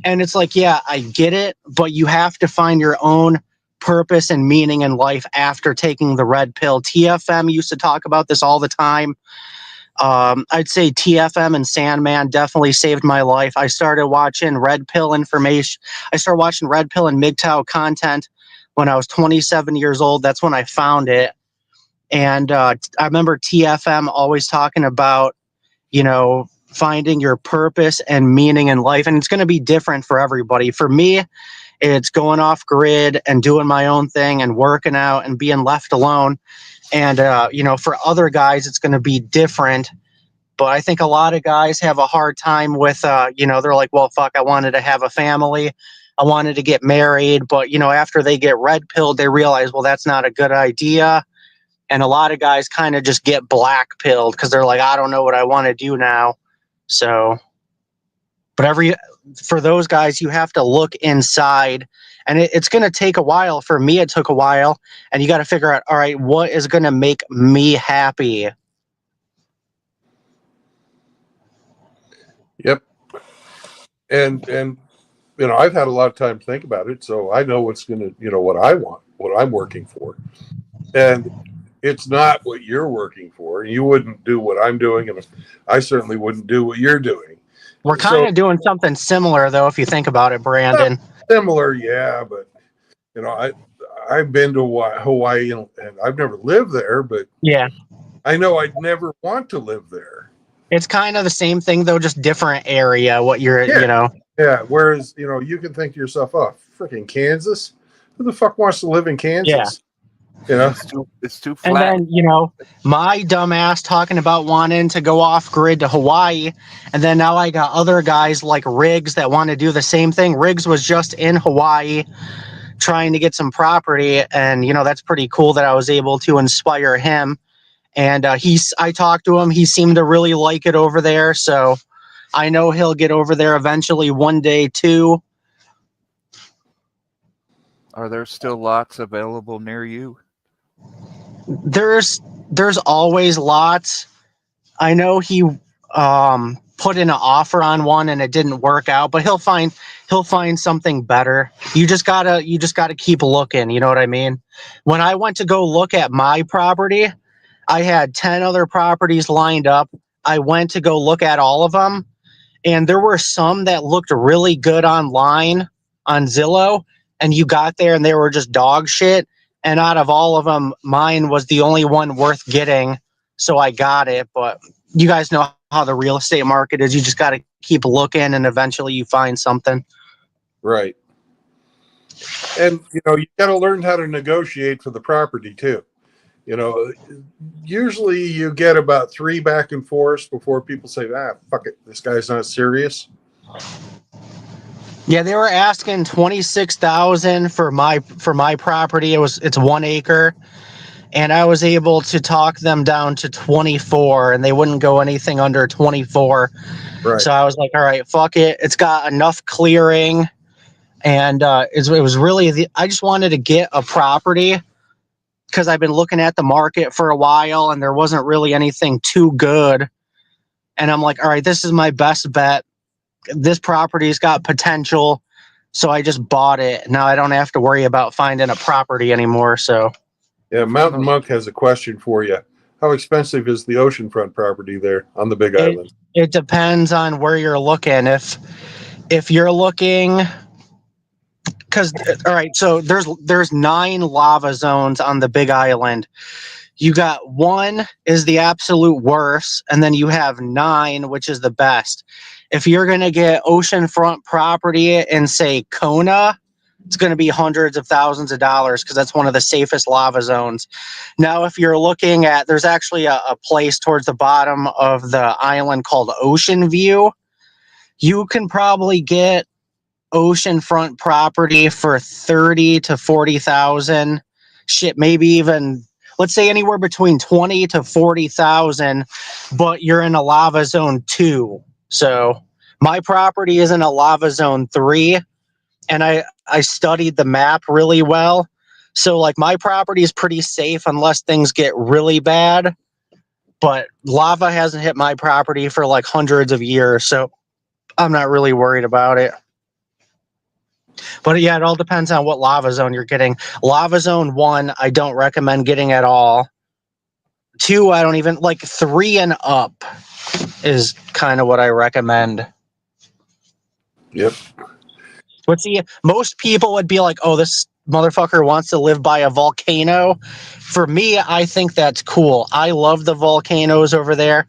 And it's like, yeah, I get it, but you have to find your own purpose and meaning in life after taking the red pill. TFM used to talk about this all the time. I'd say TFM and Sandman definitely saved my life. I started watching Red Pill information. I started watching Red Pill and MGTOW content when I was 27 years old. That's when I found it. And I remember TFM always talking about, finding your purpose and meaning in life. And it's going to be different for everybody. For me, it's going off grid and doing my own thing and working out and being left alone. And, for other guys, it's going to be different. But I think a lot of guys have a hard time with, they're like, well, fuck, I wanted to have a family. I wanted to get married. But, after they get red pilled, they realize, well, that's not a good idea. And a lot of guys kind of just get black pilled because they're like, I don't know what I want to do now. So, but for those guys, you have to look inside, and it's going to take a while. For me, it took a while, and you got to figure out, all right, what is going to make me happy? Yep. And I've had a lot of time to think about it, so I know what's going to, what I want, what I'm working for. And it's not what you're working for. You wouldn't do what I'm doing, and I certainly wouldn't do what you're doing. We're kind of doing something similar, though, if you think about it, Brandon. Similar, yeah, but I've been to Hawaii, and I've never lived there, but yeah, I know I'd never want to live there. It's kind of the same thing, though, just different area. What you're, Yeah. Whereas, you can think to yourself, oh, freaking Kansas. Who the fuck wants to live in Kansas? Yeah. It's too flat. And then, my dumbass talking about wanting to go off grid to Hawaii. And then now I got other guys like Riggs that want to do the same thing. Riggs was just in Hawaii trying to get some property. And, that's pretty cool that I was able to inspire him. And I talked to him. He seemed to really like it over there. So I know he'll get over there eventually one day too. Are there still lots available near you? There's always lots. I know he put in an offer on one and it didn't work out, but he'll find something better. You just gotta keep looking. You know what I mean? When I went to go look at my property, I had 10 other properties lined up. I went to go look at all of them, and there were some that looked really good online on Zillow, and you got there and they were just dog shit. And out of all of them, mine was the only one worth getting. So I got it. But you guys know how the real estate market is. You just got to keep looking and eventually you find something. Right. And, you got to learn how to negotiate for the property too. Usually you get about 3 back and forths before people say, fuck it, this guy's not serious. Yeah, they were asking $26,000 for my property. It's 1 acre, and I was able to talk them down to 24, and they wouldn't go anything under 24. Right. So I was like, all right, fuck it. It's got enough clearing, and it was really I just wanted to get a property because I've been looking at the market for a while, and there wasn't really anything too good. And I'm like, all right, this is my best bet. This property's got potential, so I just bought it. Now I don't have to worry about finding a property anymore. So, yeah, Mountain Monk has a question for you. How expensive is the oceanfront property there on the Big Island? It depends on where you're looking. If you're looking, because all right, so there's 9 lava zones on the Big Island. You got 1 is the absolute worst, and then you have 9, which is the best. If you're going to get oceanfront property in, say, Kona, it's going to be hundreds of thousands of dollars because that's one of the safest lava zones. Now, if you're looking at, there's actually a place towards the bottom of the island called Ocean View. You can probably get oceanfront property for 30 to 40,000. Shit, maybe even, let's say anywhere between 20 to 40,000, but you're in a lava zone 2. So my property is in a lava zone 3, and I studied the map really well. So like my property is pretty safe unless things get really bad, but lava hasn't hit my property for like hundreds of years. So I'm not really worried about it. But yeah, it all depends on what lava zone you're getting. Lava zone 1, I don't recommend getting at all. 2, I don't even like 3 and up is kind of what I recommend. Yep. But see, most people would be like, oh, this motherfucker wants to live by a volcano. For me, I think that's cool. I love the volcanoes over there.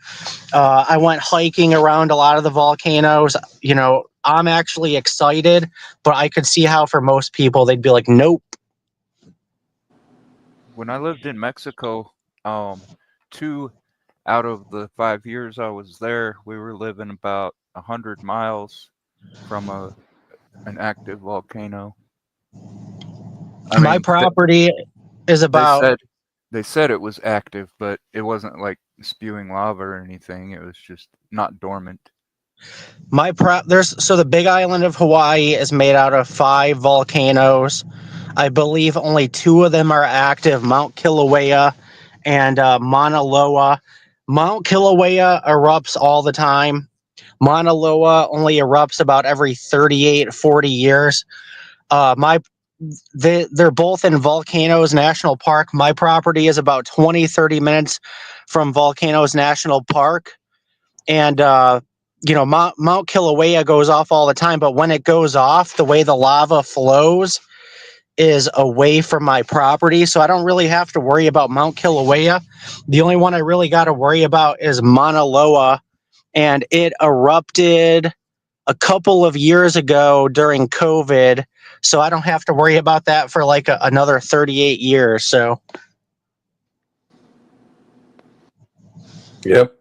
I went hiking around a lot of the volcanoes. You know, I'm actually excited, but I could see how for most people they'd be like, nope. When I lived in Mexico, 2 out of the 5 years I was there, we were living about 100 miles from an active volcano. I My mean, property is they about said it was active, but it wasn't like spewing lava or anything. It was just not dormant. there's the Big Island of Hawaii is made out of 5 volcanoes. I believe only 2 of them are active, Mount Kilauea and Mauna Loa. Mount Kilauea erupts all the time. Mauna Loa only erupts about every 38, 40 years. They're both in Volcanoes National Park. My property is about 20, 30 minutes from Volcanoes National Park. And, Mount Kilauea goes off all the time, but when it goes off, the way the lava flows is away from my property. So I don't really have to worry about Mount Kilauea. The only one I really got to worry about is Mauna Loa. And it erupted a couple of years ago during COVID. So I don't have to worry about that for like another 38 years. So, Yep.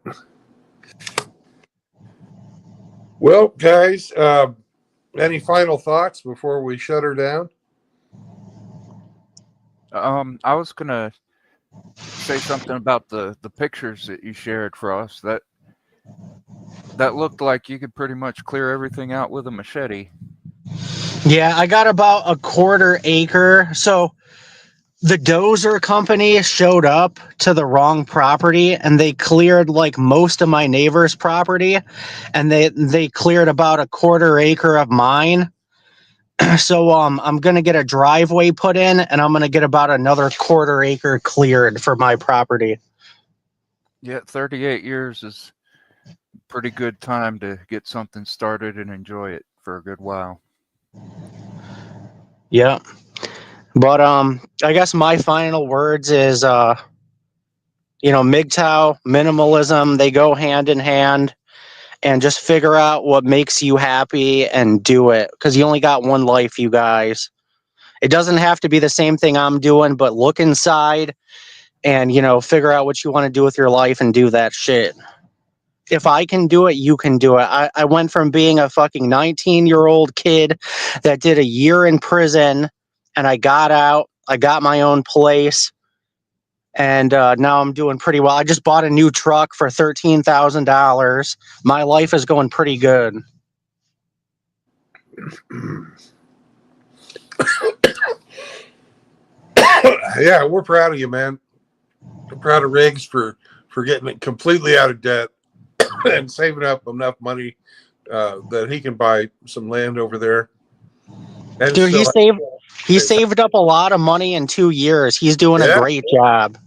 Well, guys, any final thoughts before we shut her down? I was gonna say something about the pictures that you shared for us. That looked like you could pretty much clear everything out with a machete. yeah, I got about a 1/4 acre. So the dozer company showed up to the wrong property and they cleared like most of my neighbor's property, and they cleared about a 1/4 acre of mine. So I'm gonna get a driveway put in and I'm gonna get about another 1/4 acre cleared for my property. Yeah, 38 years is pretty good time to get something started and enjoy it for a good while. Yeah. But I guess my final words is MGTOW, minimalism, they go hand in hand, and just figure out what makes you happy and do it, because you only got one life, you guys. It doesn't have to be the same thing I'm doing, but look inside and figure out what you want to do with your life and do that shit. If I can do it, you can do it. I went from being a fucking 19-year-old kid that did a year in prison, and I got out. I got my own place, and now I'm doing pretty well. I just bought a new truck for $13,000. My life is going pretty good. Yeah, we're proud of you, man. We're proud of Riggs for getting it completely out of debt and saving up enough money that he can buy some land over there. And Dude, still, he saved up a lot of money in 2 years. He's doing a great job.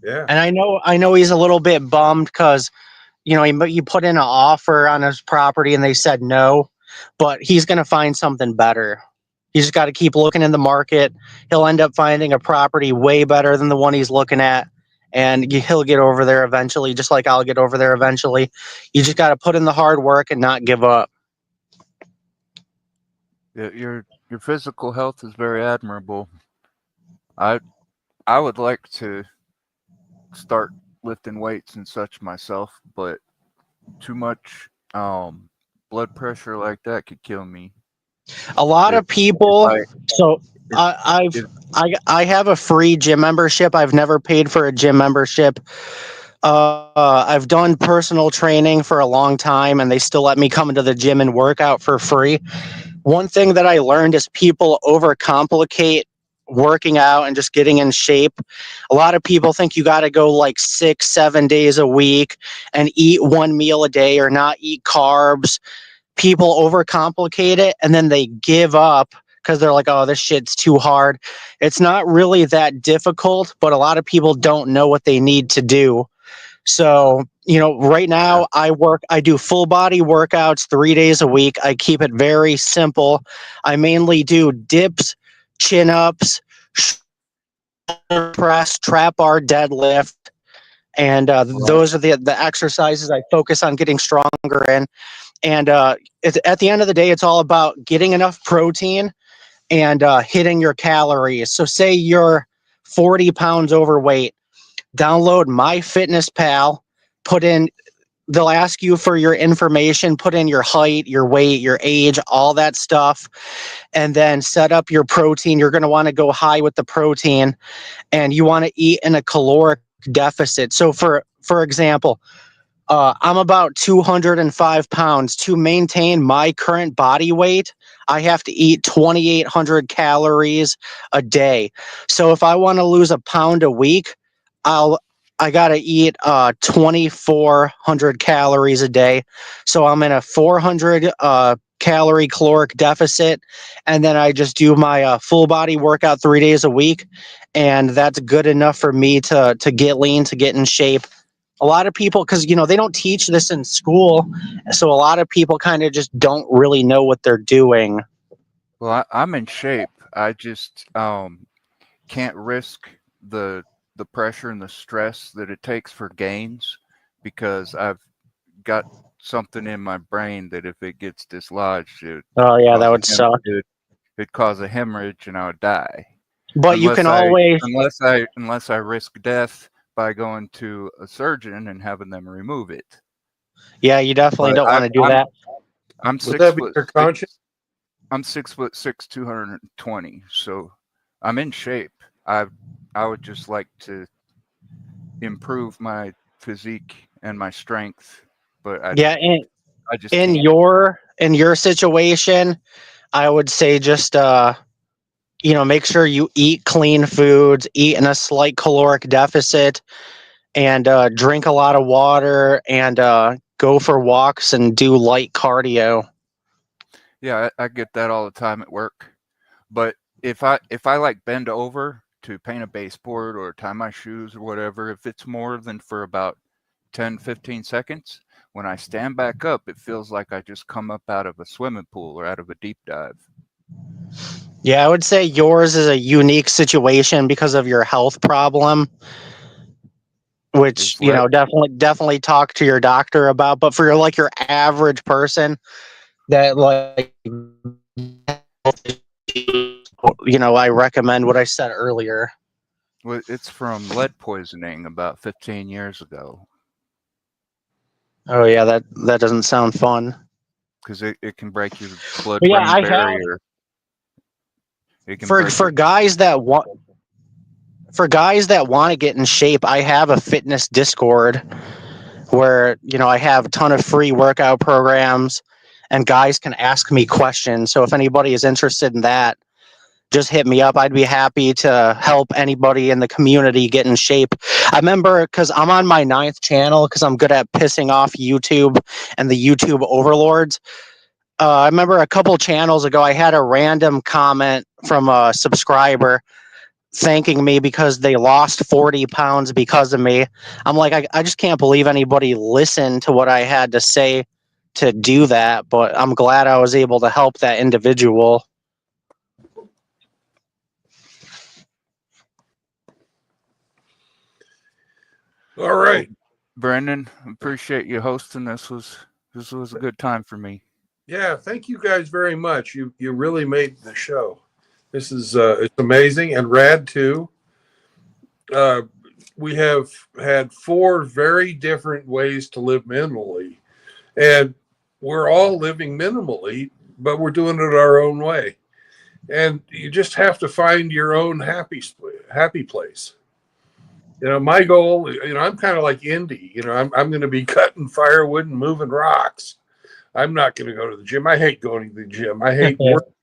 Yeah. And I know he's a little bit bummed because he put in an offer on his property and they said no, but he's going to find something better. He's just got to keep looking in the market. He'll end up finding a property way better than the one he's looking at, and he'll get over there eventually, just like I'll get over there eventually. You just got to put in the hard work and not give up. Your physical health is very admirable. I would like to start lifting weights and such myself, but too much blood pressure like that could kill me. A lot of people. I have a free gym membership. I've never paid for a gym membership. I've done personal training for a long time, and they still let me come into the gym and work out for free. One thing that I learned is people overcomplicate working out and just getting in shape. A lot of people think you got to go like 6-7 days a week and eat one meal a day or not eat carbs. People overcomplicate it and then they give up because they're like, oh, this shit's too hard. It's not really that difficult, but a lot of people don't know what they need to do. So, right now I do full body workouts 3 days a week. I keep it very simple. I mainly do dips, chin ups, shoulder press, trap bar, deadlift. And those are the exercises I focus on getting stronger in. And at the end of the day, it's all about getting enough protein and hitting your calories. So say you're 40 pounds overweight, download MyFitnessPal, they'll ask you for your information, put in your height, your weight, your age, all that stuff, and then set up your protein. You're going to want to go high with the protein, and you want to eat in a caloric deficit. So for example, I'm about 205 pounds. To maintain my current body weight, I have to eat 2,800 calories a day. So if I want to lose a pound a week, I gotta eat 2,400 calories a day. So I'm in a 400 calorie caloric deficit, and then I just do my full body workout 3 days a week, and that's good enough for me to get lean, to get in shape. A lot of people, because they don't teach this in school, so a lot of people kind of just don't really know what they're doing. Well, I'm in shape. I just can't risk the pressure and the stress that it takes for gains, because I've got something in my brain that if it gets dislodged, Oh yeah, that would suck. It'd cause a hemorrhage and I would die. But you can always, unless I risk death by going to a surgeon and having them remove it. Yeah, you definitely don't want to do that. I'm Would that be your conscience? I'm 6'6", 220, so I'm in shape. I would just like to improve my physique and my strength, but I just in can't. your situation, I would say just make sure you eat clean foods, eat in a slight caloric deficit, and drink a lot of water, and go for walks and do light cardio. Yeah, I get that all the time at work. But if I like bend over to paint a baseboard or tie my shoes or whatever, if it's more than for about 10, 15 seconds, when I stand back up, it feels like I just come up out of a swimming pool or out of a deep dive. Yeah, I would say yours is a unique situation because of your health problem, which definitely talk to your doctor about. But for your average person that I recommend what I said earlier. Well, it's from lead poisoning about 15 years ago. Oh yeah, that doesn't sound fun. Because it can break your blood-brain barrier. For guys that want to get in shape, I have a fitness Discord where I have a ton of free workout programs, and guys can ask me questions. So if anybody is interested in that, just hit me up. I'd be happy to help anybody in the community get in shape. I remember, because I'm on my 9th channel, because I'm good at pissing off YouTube and the YouTube overlords. I remember a couple channels ago, I had a random comment from a subscriber thanking me because they lost 40 pounds because of me. I'm like, I just can't believe anybody listened to what I had to say to do that, but I'm glad I was able to help that individual. All right, Brandon, appreciate you hosting. This was a good time for me. Yeah, thank you guys very much. You really made the show. This is it's amazing and rad too. We have had 4 very different ways to live minimally, and we're all living minimally, but we're doing it our own way. And you just have to find your own happy place. My goal, I'm kind of like Indy. I'm going to be cutting firewood and moving rocks. I'm not going to go to the gym. I hate going to the gym. I hate working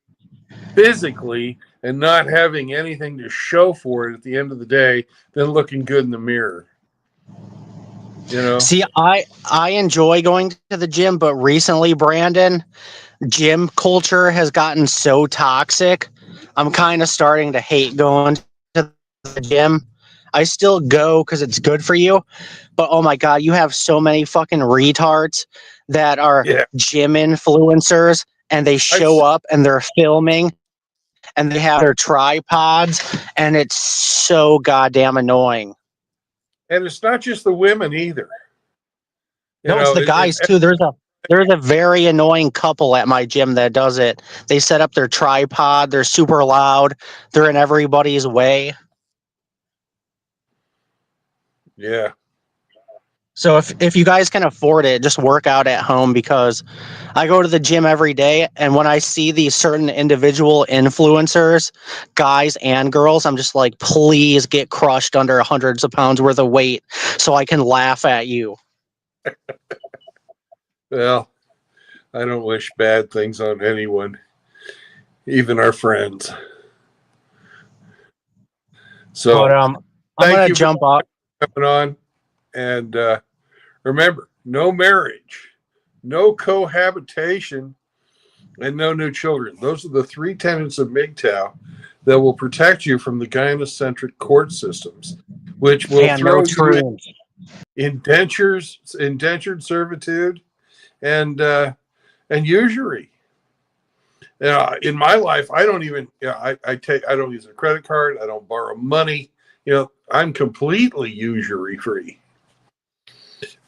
physically and not having anything to show for it at the end of the day than looking good in the mirror. See, I enjoy going to the gym, but recently, Brandon, gym culture has gotten so toxic. I'm kind of starting to hate going to the gym. I still go because it's good for you, but oh my god, you have so many fucking retards that are Yeah. gym influencers, and they show up and they're filming and they have their tripods, and it's so goddamn annoying. And it's not just the women either. You No, it's know, the guys too. There's a very annoying couple at my gym that does it. They set up their tripod. They're super loud. They're in everybody's way. yeah. So if you guys can afford it, just work out at home, because I go to the gym every day, and when I see these certain individual influencers, guys and girls, I'm just like, please get crushed under hundreds of pounds worth of weight so I can laugh at you. Well, I don't wish bad things on anyone, even our friends. So But I'm thank gonna you for jump up. coming on. And remember, no marriage, no cohabitation, and no new children. Those are the three tenets of MGTOW that will protect you from the gynocentric court systems, which will And throw no you in truth. indentured servitude, and usury. In my life, I don't even. I don't use a credit card. I don't borrow money. I'm completely usury free.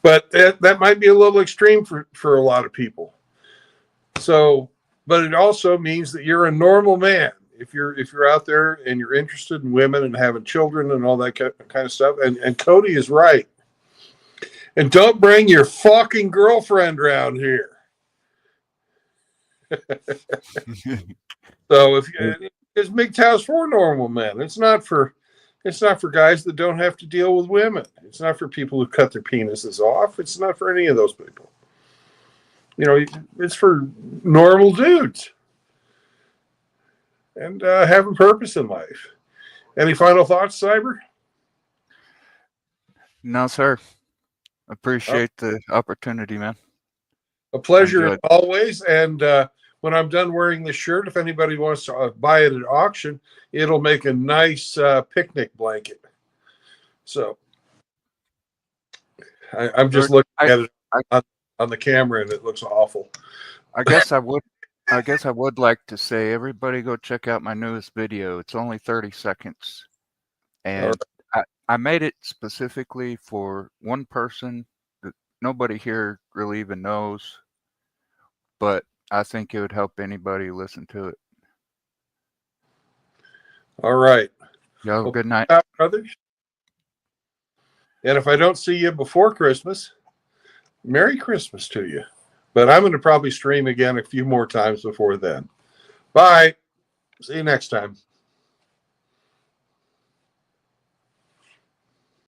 But that might be a little extreme for a lot of people. So, but it also means that you're a normal man. If you're out there and you're interested in women and having children and all that kind of stuff, and Cody is right. And don't bring your fucking girlfriend around here. So it's MGTOW's for normal men. It's not for guys that don't have to deal with women. It's not for people who cut their penises off. It's not for any of those people. It's for normal dudes and having purpose in life. Any final thoughts, Cyber? No, sir. Appreciate the opportunity, man. A pleasure as always. And when I'm done wearing this shirt, if anybody wants to buy it at auction, it'll make a nice picnic blanket. So I'm just looking at it on the camera, and it looks awful. I guess I would like to say, everybody go check out my newest video. It's only 30 seconds. And I made it specifically for one person that nobody here really even knows, but I think it would help anybody listen to it. All right. Y'all have a good night. Brothers. And if I don't see you before Christmas, Merry Christmas to you. But I'm going to probably stream again a few more times before then. Bye. See you next time.